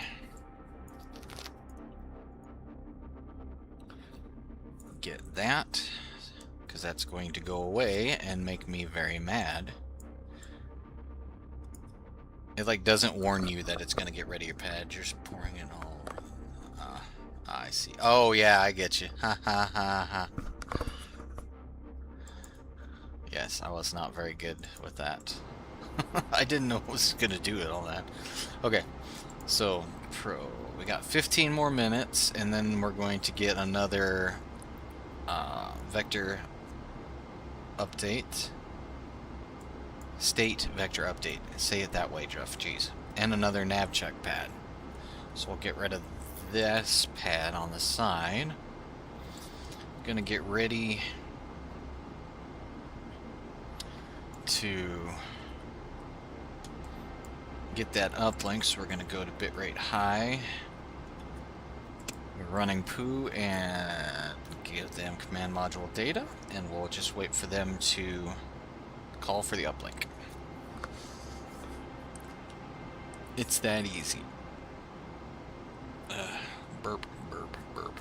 get that, because that's going to go away and make me very mad. It like doesn't warn you that it's going to get rid of your pad. You're just pouring it all over. I see. Oh yeah, I get you. Ha ha ha ha. Yes, I was not very good with that. I didn't know it was going to do it all that. Okay, so Pro. We got 15 more minutes, and then we're going to get another vector update. State vector update. Say it that way, Jeff. Jeez. And another nav check pad. So we'll get rid of this pad on the side. Gonna get ready to get that uplink, so we're gonna go to bitrate high. We're running poo and give them command module data, and we'll just wait for them to call for the uplink. It's that easy. Burp, burp, burp.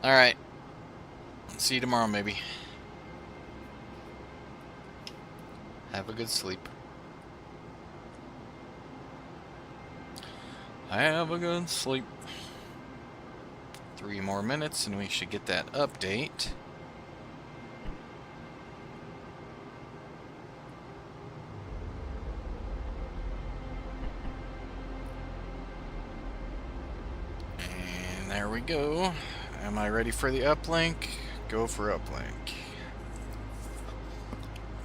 Alright. See you tomorrow, maybe. Have a good sleep. Have a good sleep. 3 more minutes and we should get that update. And there we go. Am I ready for the uplink? Go for uplink.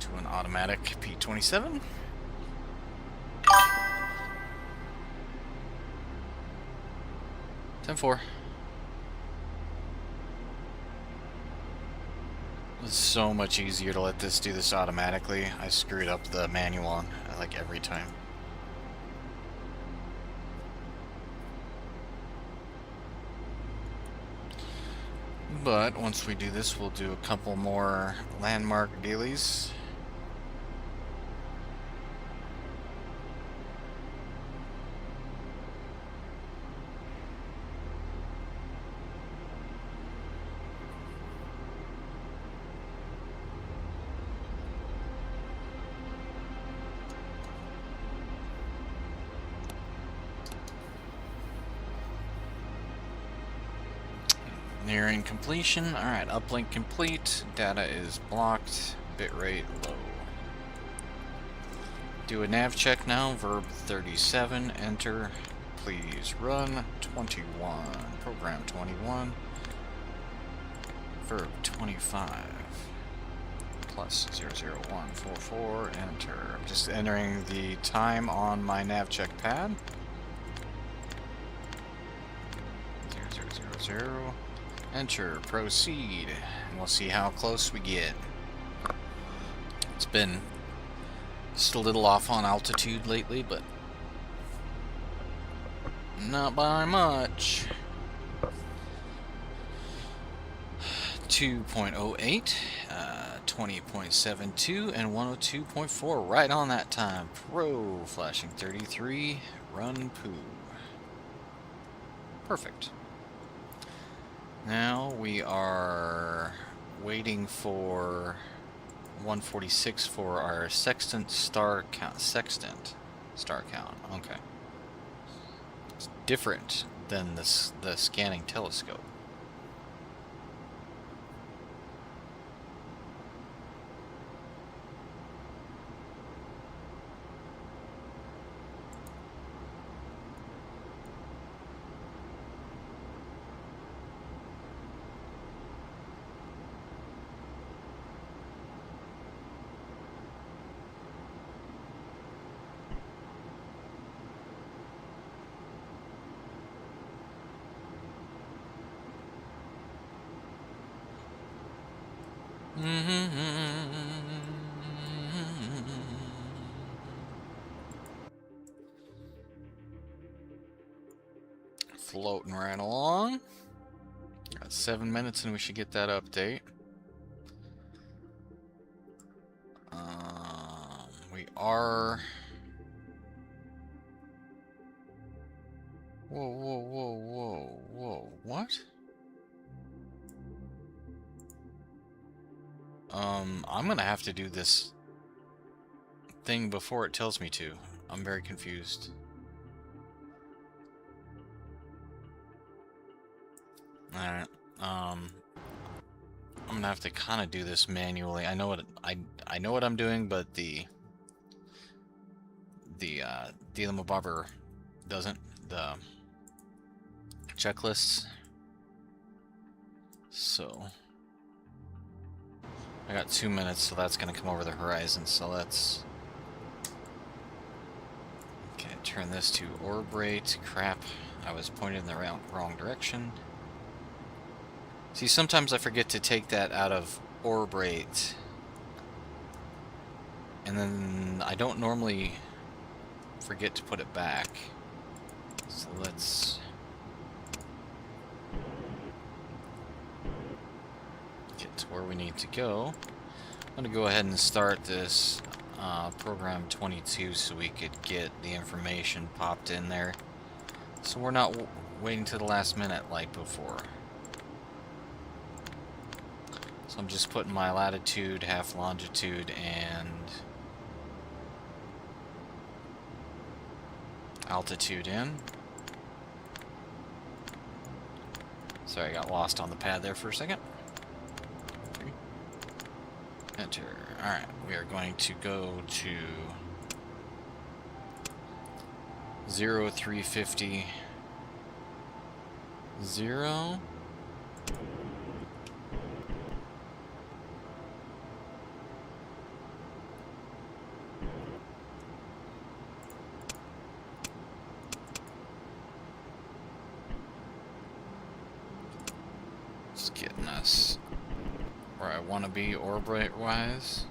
To an automatic P27. Ten-4. It's so much easier to let this do this automatically. I screwed up the manual on like every time. But once we do this, we'll do a couple more landmark dailies. Nearing completion. Alright, uplink complete. Data is blocked. Bitrate low. Do a nav check now. Verb 37. Enter. Please run. 21. Program 21. Verb 25. Plus 00144. Enter. I'm just entering the time on my nav check pad. 0000. Enter, proceed, and we'll see how close we get. It's been just a little off on altitude lately, but not by much. 2.08, 20.72, and 102.4, right on that time. Pro, flashing 33, run poo. Perfect. Now we are waiting for 146 for our sextant star count. Sextant star count. Okay. It's different than the scanning telescope. Floating right along. Got 7 minutes and we should get that update. We are... Whoa, what? I'm gonna have to do this thing before it tells me to. I'm very confused. Alright, I'm gonna have to kind of do this manually. I know what I know what I'm doing, but the Dealamabobber doesn't. The checklists. So I got 2 minutes, so that's gonna come over the horizon. So let's turn this to orb rate. Crap, I was pointed in the wrong direction. See, sometimes I forget to take that out of orb rate, and then I don't normally forget to put it back. So let's get to where we need to go. I'm going to go ahead and start this program 22 so we could get the information popped in there. So we're not waiting to the last minute like before. So I'm just putting my latitude, half longitude, and altitude in. Sorry, I got lost on the pad there for a second. Enter. Alright, we are going to go to 0350 0. Just getting us where I want to be orbit wise.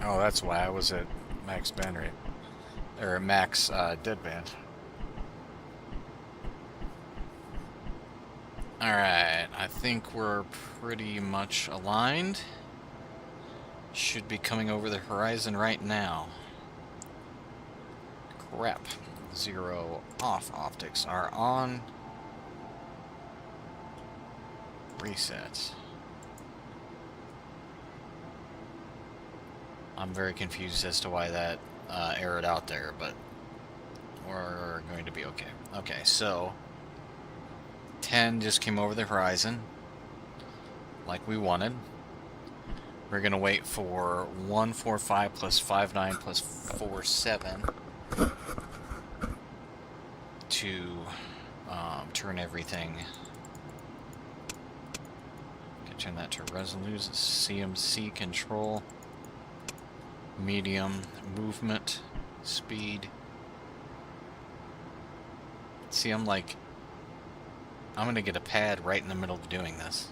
Oh, that's why I was at max band rate. Or max deadband. Alright, I think we're pretty much aligned. Should be coming over the horizon right now. Crap. 0 off. Optics are on. Reset. I'm very confused as to why that errored out there, but we're going to be okay. Okay, so 10 just came over the horizon like we wanted. We're going to wait for 145 plus 59 plus 47 to turn everything. Can turn that to resolute, CMC control, medium, movement, speed. See, I'm going to get a pad right in the middle of doing this.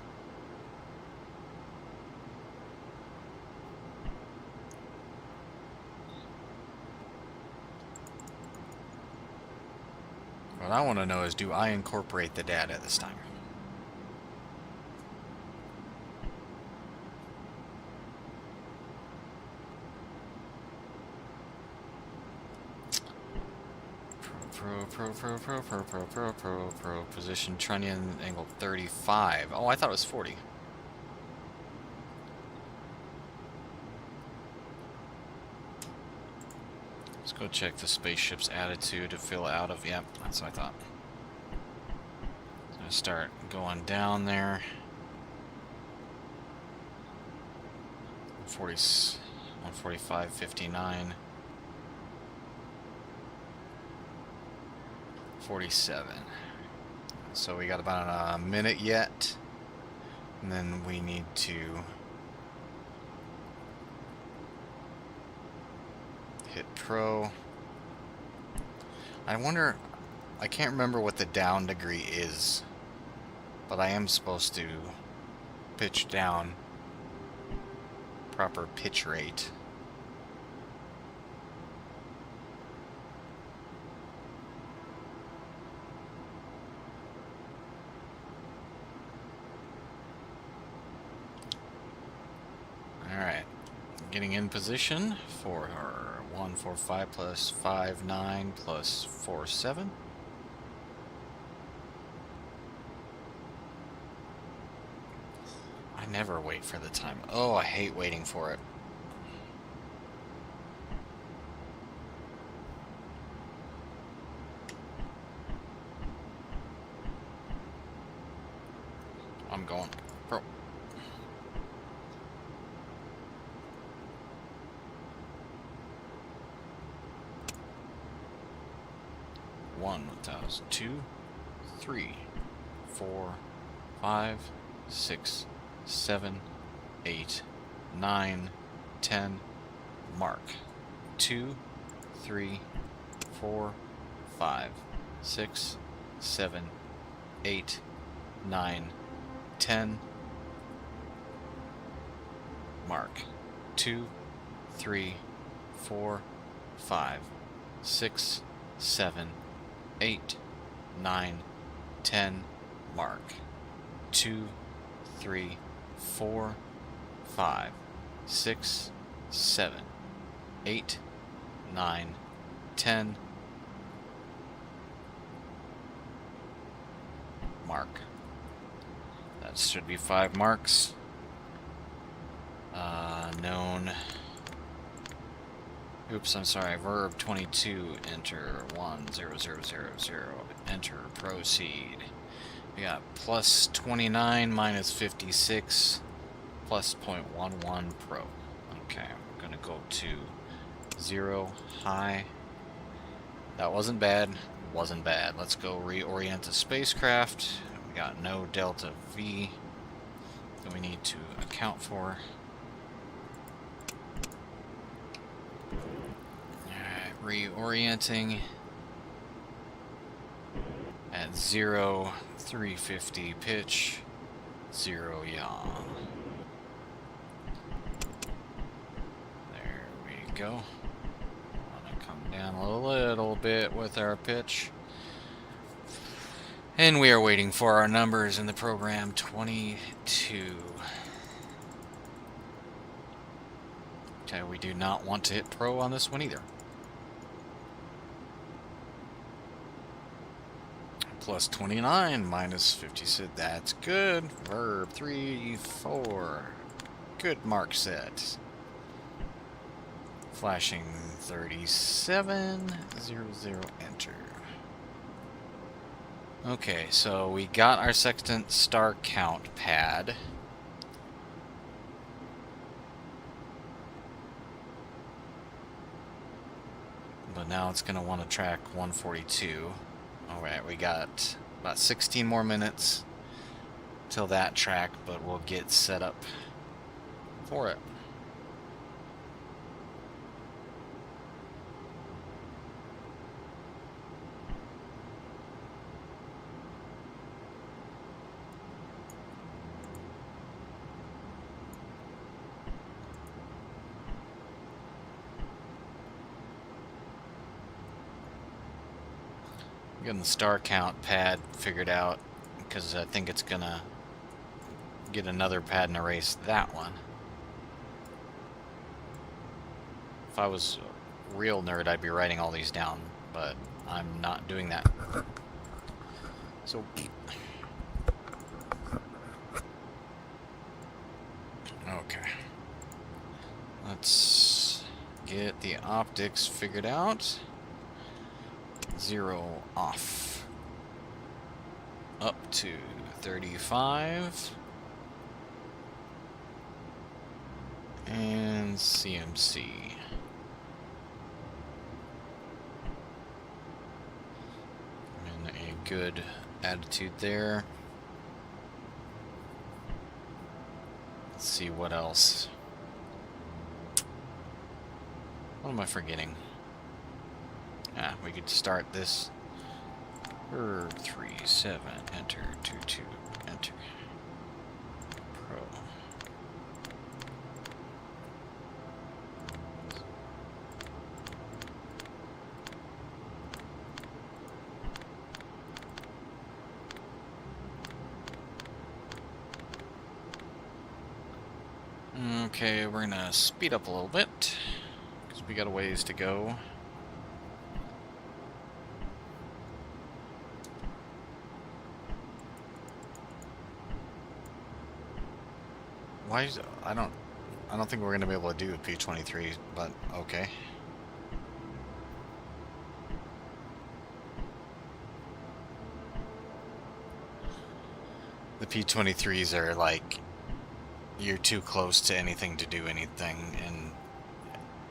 What I want to know is, do I incorporate the data this time? Pro. Position trunnion angle 35. Oh, I thought it was 40. Let's go check the spaceship's attitude to fill out of. Yep, that's what I thought. So I start going down there. 145, 59. 47. So we got about a minute yet, and then we need to hit pro. I wonder, I can't remember what the down degree is, but I am supposed to pitch down proper pitch rate. Alright, getting in position for our 145 plus 59 plus 47. I never wait for the time. Oh, I hate waiting for it. I'm going pro. One, 2, 3, 4, 5, 6, 7, 8, 9, 10. Mark. 2, 3, 4, 5, 6, 7, 8, 9, 10. Mark. 2, 3, 4, 5, 6, 7, 8, 9, 10. Mark. 2, 3, 4, 5, 6, 7, 8, 9, 10. Mark. That should be 5 marks. Known. Oops, I'm sorry. Verb 22. Enter 10000. Enter. Proceed. We got plus 29 minus 56 plus 0.11 pro. Okay, we're gonna go to 0 high. That wasn't bad. Wasn't bad. Let's go reorient the spacecraft. We got no delta V that we need to account for. Alright, reorienting at 0, 350 pitch, 0 yaw. There we go. Want to come down a little bit with our pitch. And we are waiting for our numbers in the program 22. Okay, we do not want to hit pro on this one either. Plus 29 minus 56. That's good. Verb 3, 4. Good mark set. Flashing 37, 00, enter. Okay, so we got our sextant star count pad. But now it's going to want to track 142. Alright, we got about 16 more minutes till that track, but we'll get set up for it. Getting the star count pad figured out because I think it's gonna get another pad and erase that one. If I was a real nerd, I'd be writing all these down, but I'm not doing that. So okay, let's get the optics figured out. 0 off. Up to 35. And CMC. And a good attitude there. Let's see what else. What am I forgetting? Yeah, we could start this Herb 37, enter, 22, enter. Pro. Okay, we're gonna speed up a little bit, because we got a ways to go. Why is, I don't think we're gonna be able to do a P-23, but okay. The P-23s are like, you're too close to anything to do anything, and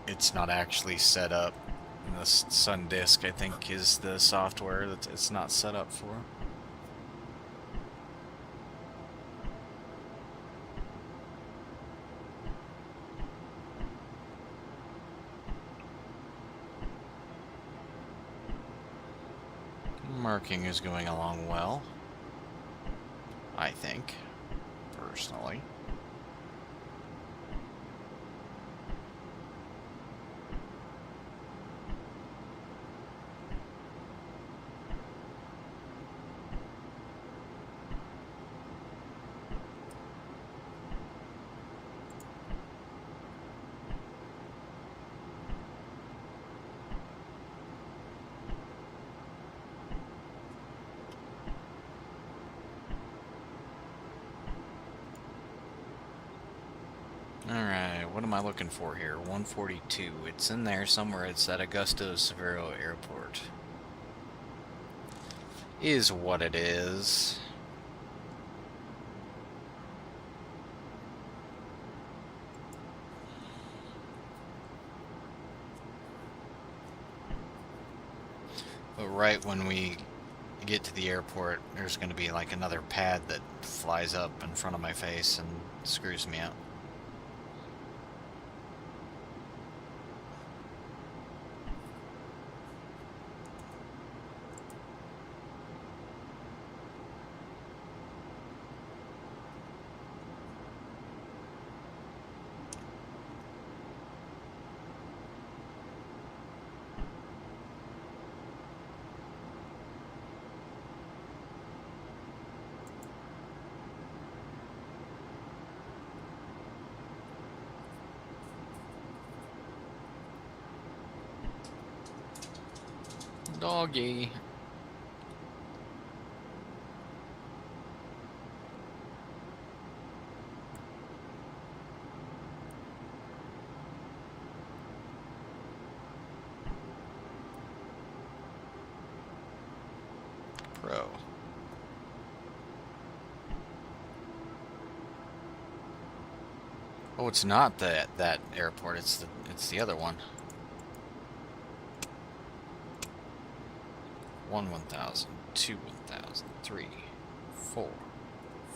it's not actually set up. The Sun Disk, I think, is the software that it's not set up for. Marking is going along well, I think, personally. Alright, what am I looking for here? 142. It's in there somewhere. It's at Augusto Severo Airport. Is what it is. But right when we get to the airport, there's going to be like another pad that flies up in front of my face and screws me up. Doggy. Pro. Oh, it's not that airport. It's the other one. 1,000, 2,000, 3, 4,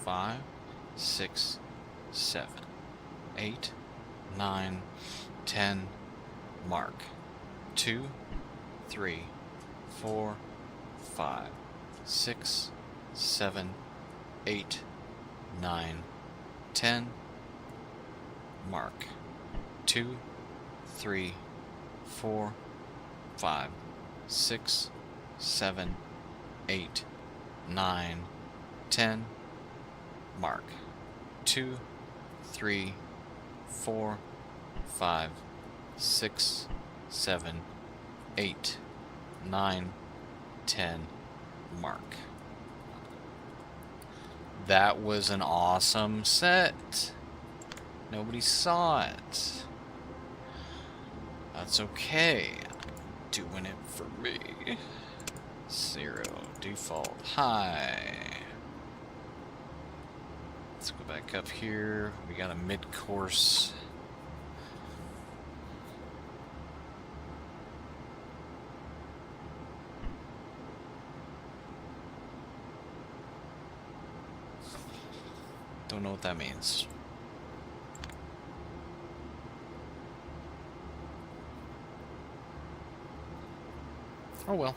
5, 6, 7, 8, 9, 10. Mark. 2, 3, 4, 5, 6, 7, 8, 9, 10. Mark. 2, 3, 4, 5, 6, 7, 8, 9, 10. Mark. 2, 3, 4, 5, 6, 7, 8, 9, 10. Mark. That was an awesome set. Nobody saw it. That's okay. Doing it for me. 0 default high. Let's go back up here. We got a mid-course. Don't know what that means. Oh well.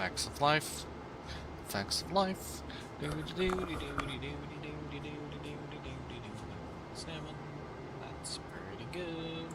Facts of life. Facts of life. Salmon. That's pretty good.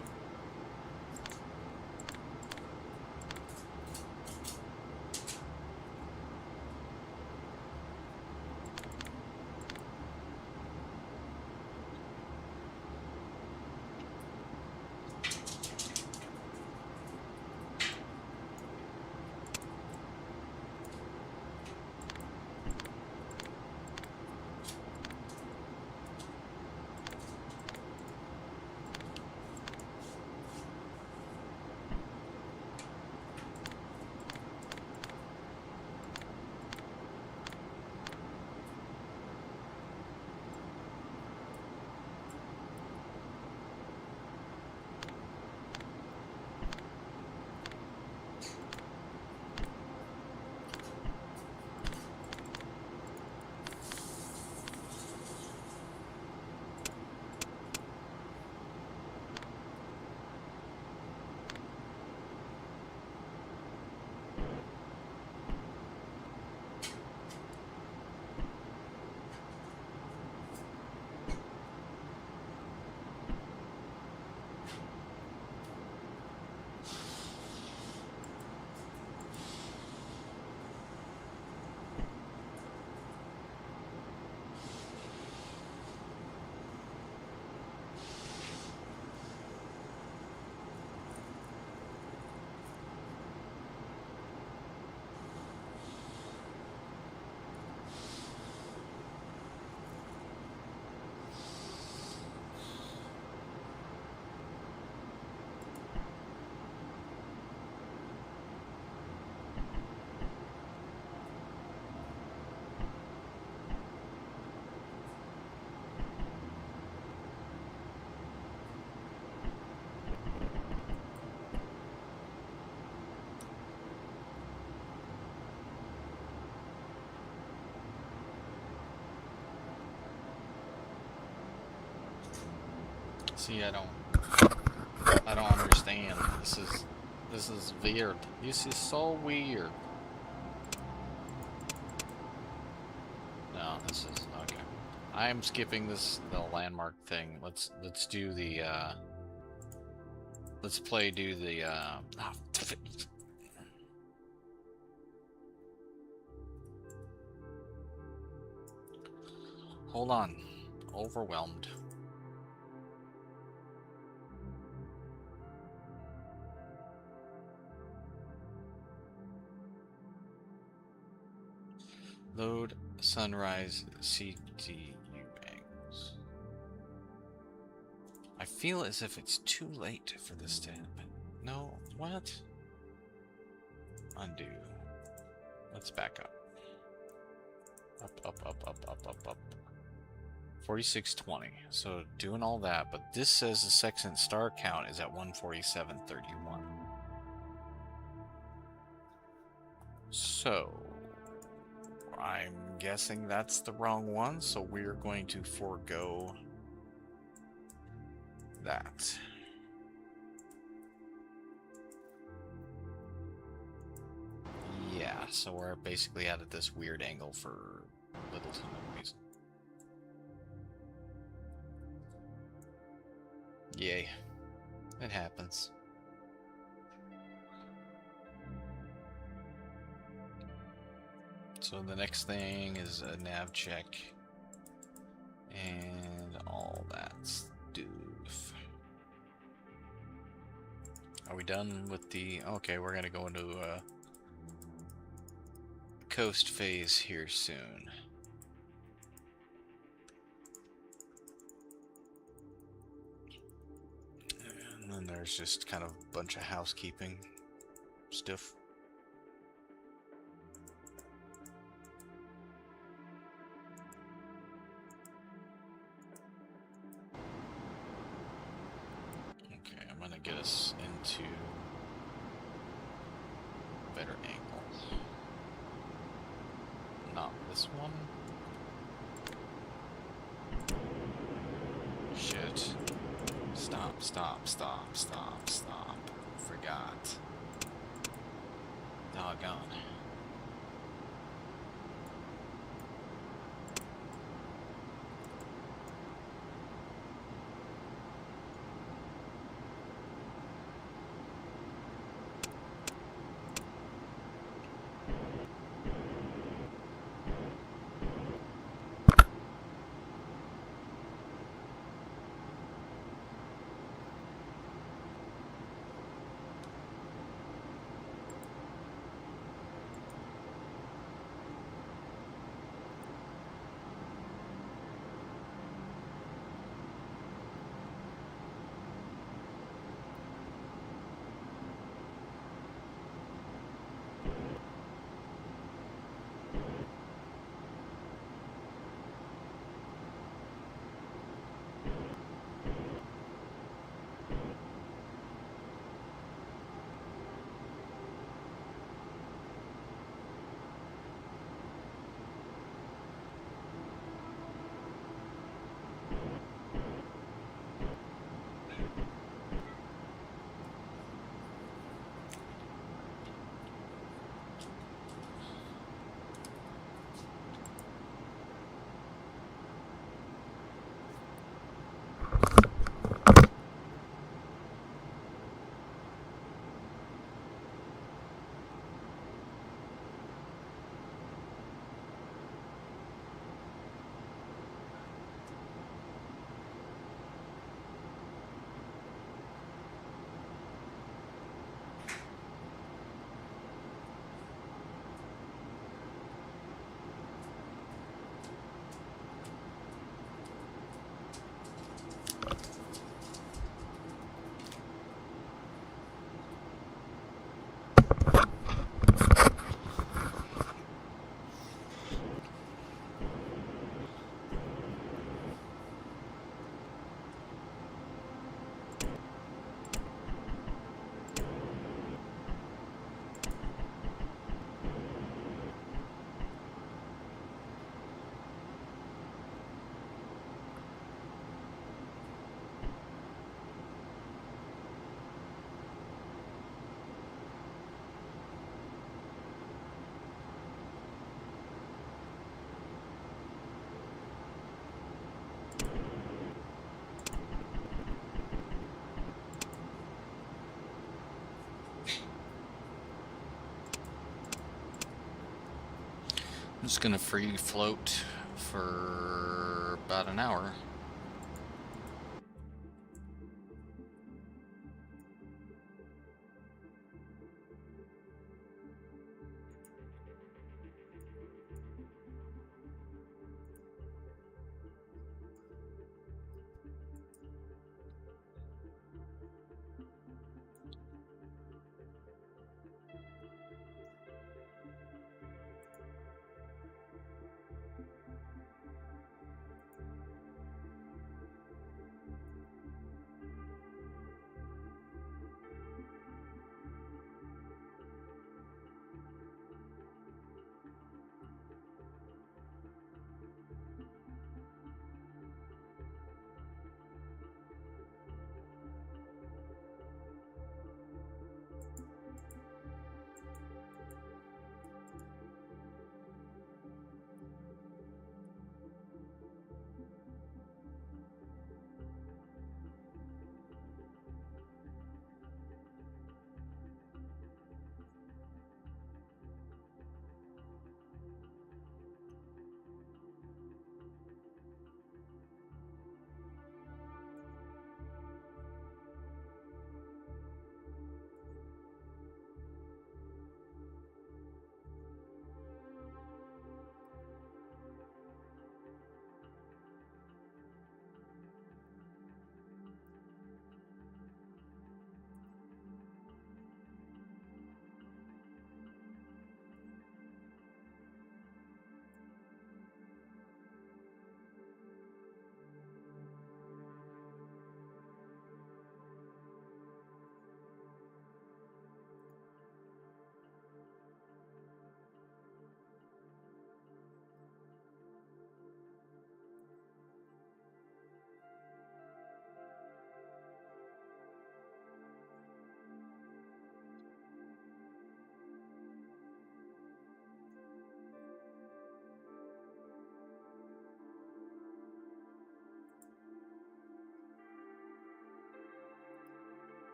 See, I don't understand. This is weird. This is so weird. No, this is okay. I'm skipping the landmark thing. Let's do the let's do the hold on. Overwhelmed. Load sunrise CTU angles. I feel as if it's too late for this to happen. No, what? Undo. Let's back up. Up. 4620. So doing all that, but this says the sextant star count is at 147.31. So I'm guessing that's the wrong one, so we're going to forego that. Yeah, so we're basically at this weird angle for little to no reason. Yay. It happens. So the next thing is a nav check and all that stuff. Are we done with the... Okay, we're gonna go into coast phase here soon. And then there's just kind of a bunch of housekeeping stuff. Okay, I'm gonna get us into a better angle. Not this one. Shit. Stop. Forgot. Doggone. just gonna free float for about an hour.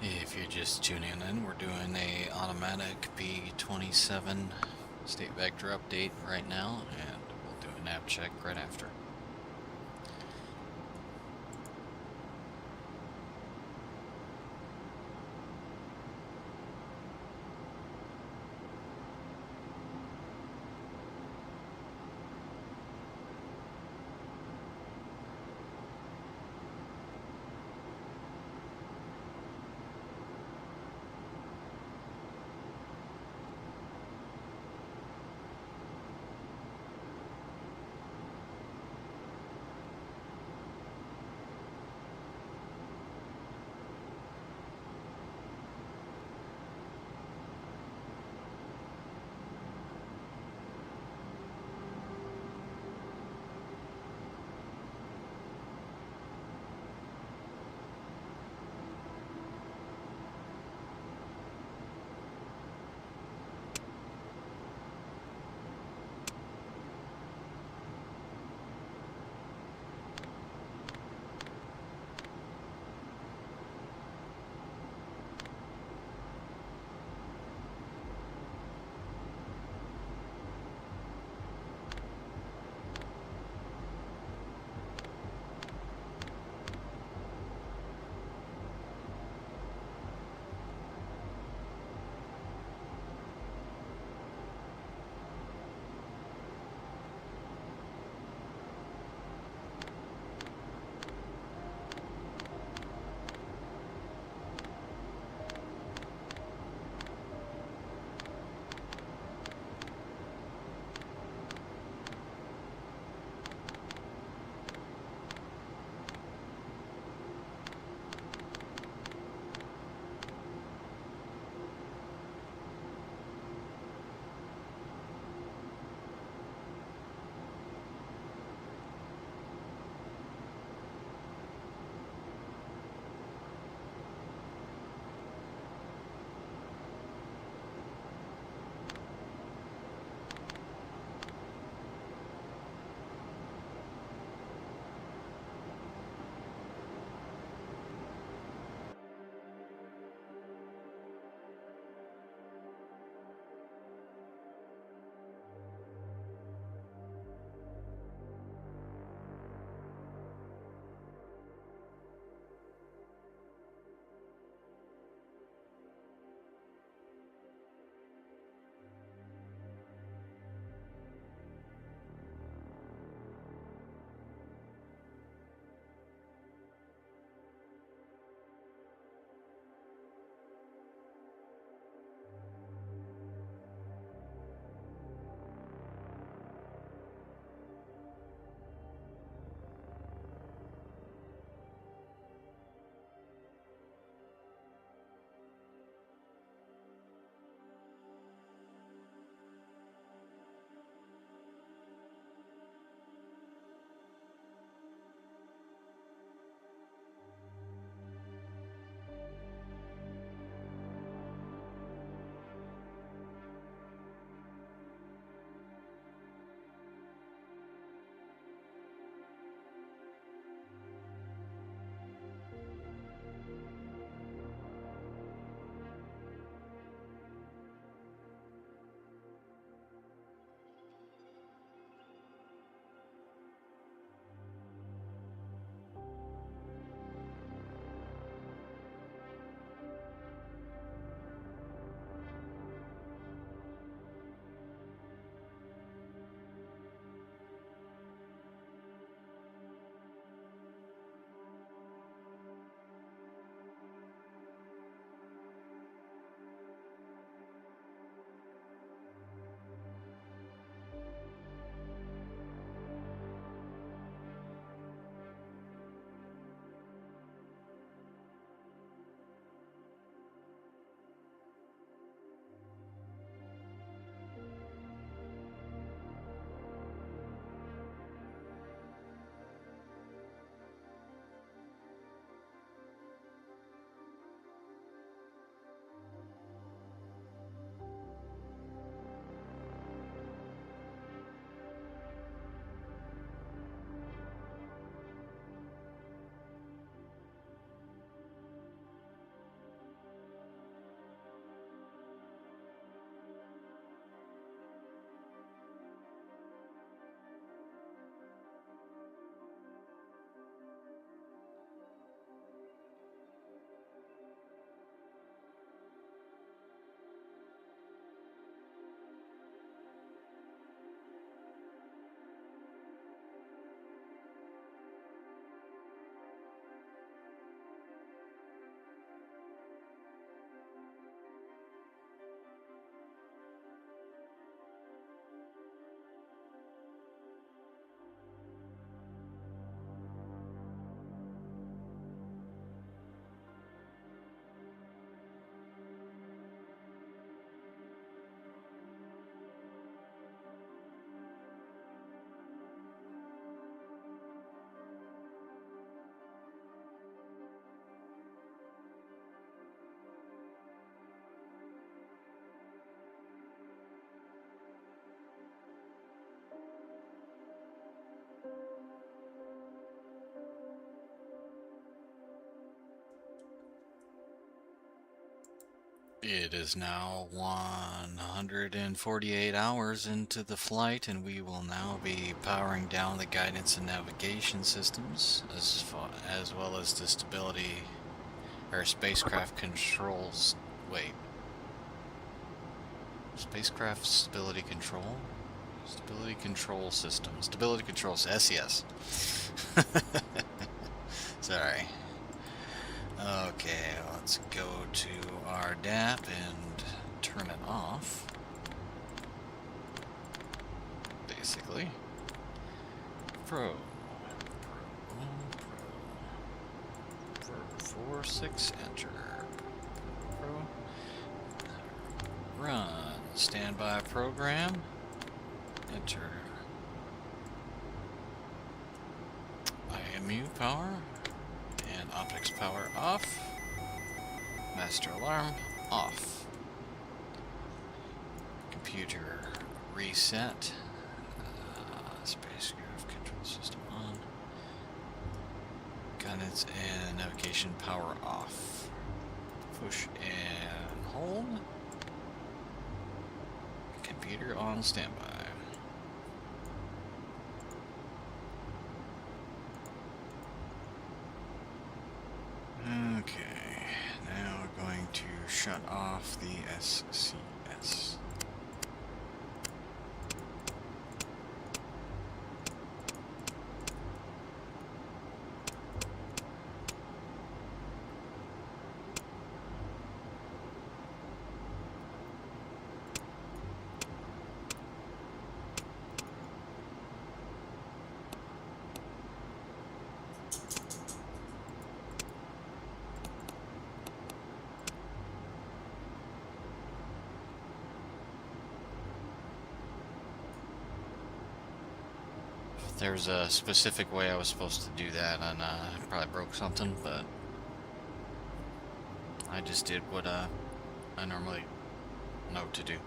If you're just tuning in, we're doing a automatic B27 state vector update right now, and we'll do a nav check right after. It is now 148 hours into the flight, and we will now be powering down the guidance and navigation systems, as well as the stability or spacecraft controls. Wait, spacecraft stability control, stability control system, stability controls, SES. Sorry. Okay, let's go to our DAP and turn it off. Basically. Pro 46, enter. Pro. Run. Standby program. Enter. IMU power. And optics power off. Master alarm off. Computer reset. Spacecraft control system on. Guidance and navigation power off. Push and hold. Computer on standby. Okay, now we're going to shut off the SCS. There's a specific way I was supposed to do that, and I probably broke something, but I just did what I normally know to do.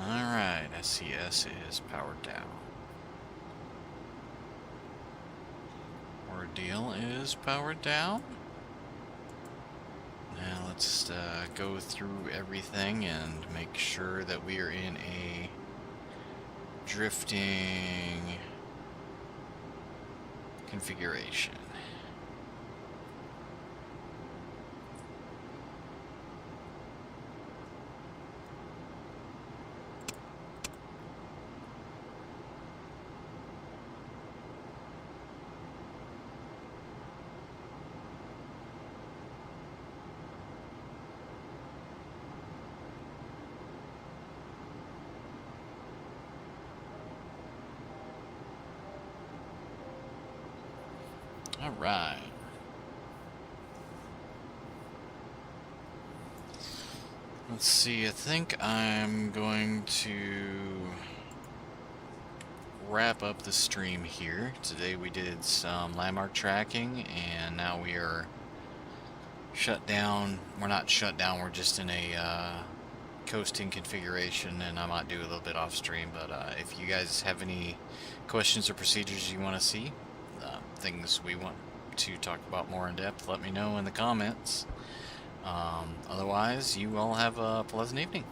Alright, SCS is powered down. Ordeal is powered down. Now let's go through everything and make sure that we are in a drifting configuration. All right. Let's see, I think I'm going to wrap up the stream here. Today we did some landmark tracking, and now we are shut down. We're not shut down, we're just in a coasting configuration, and I might do a little bit off stream, but if you guys have any questions or procedures you want to see, things we want to talk about more in depth, let me know in the comments. Otherwise, you all have a pleasant evening.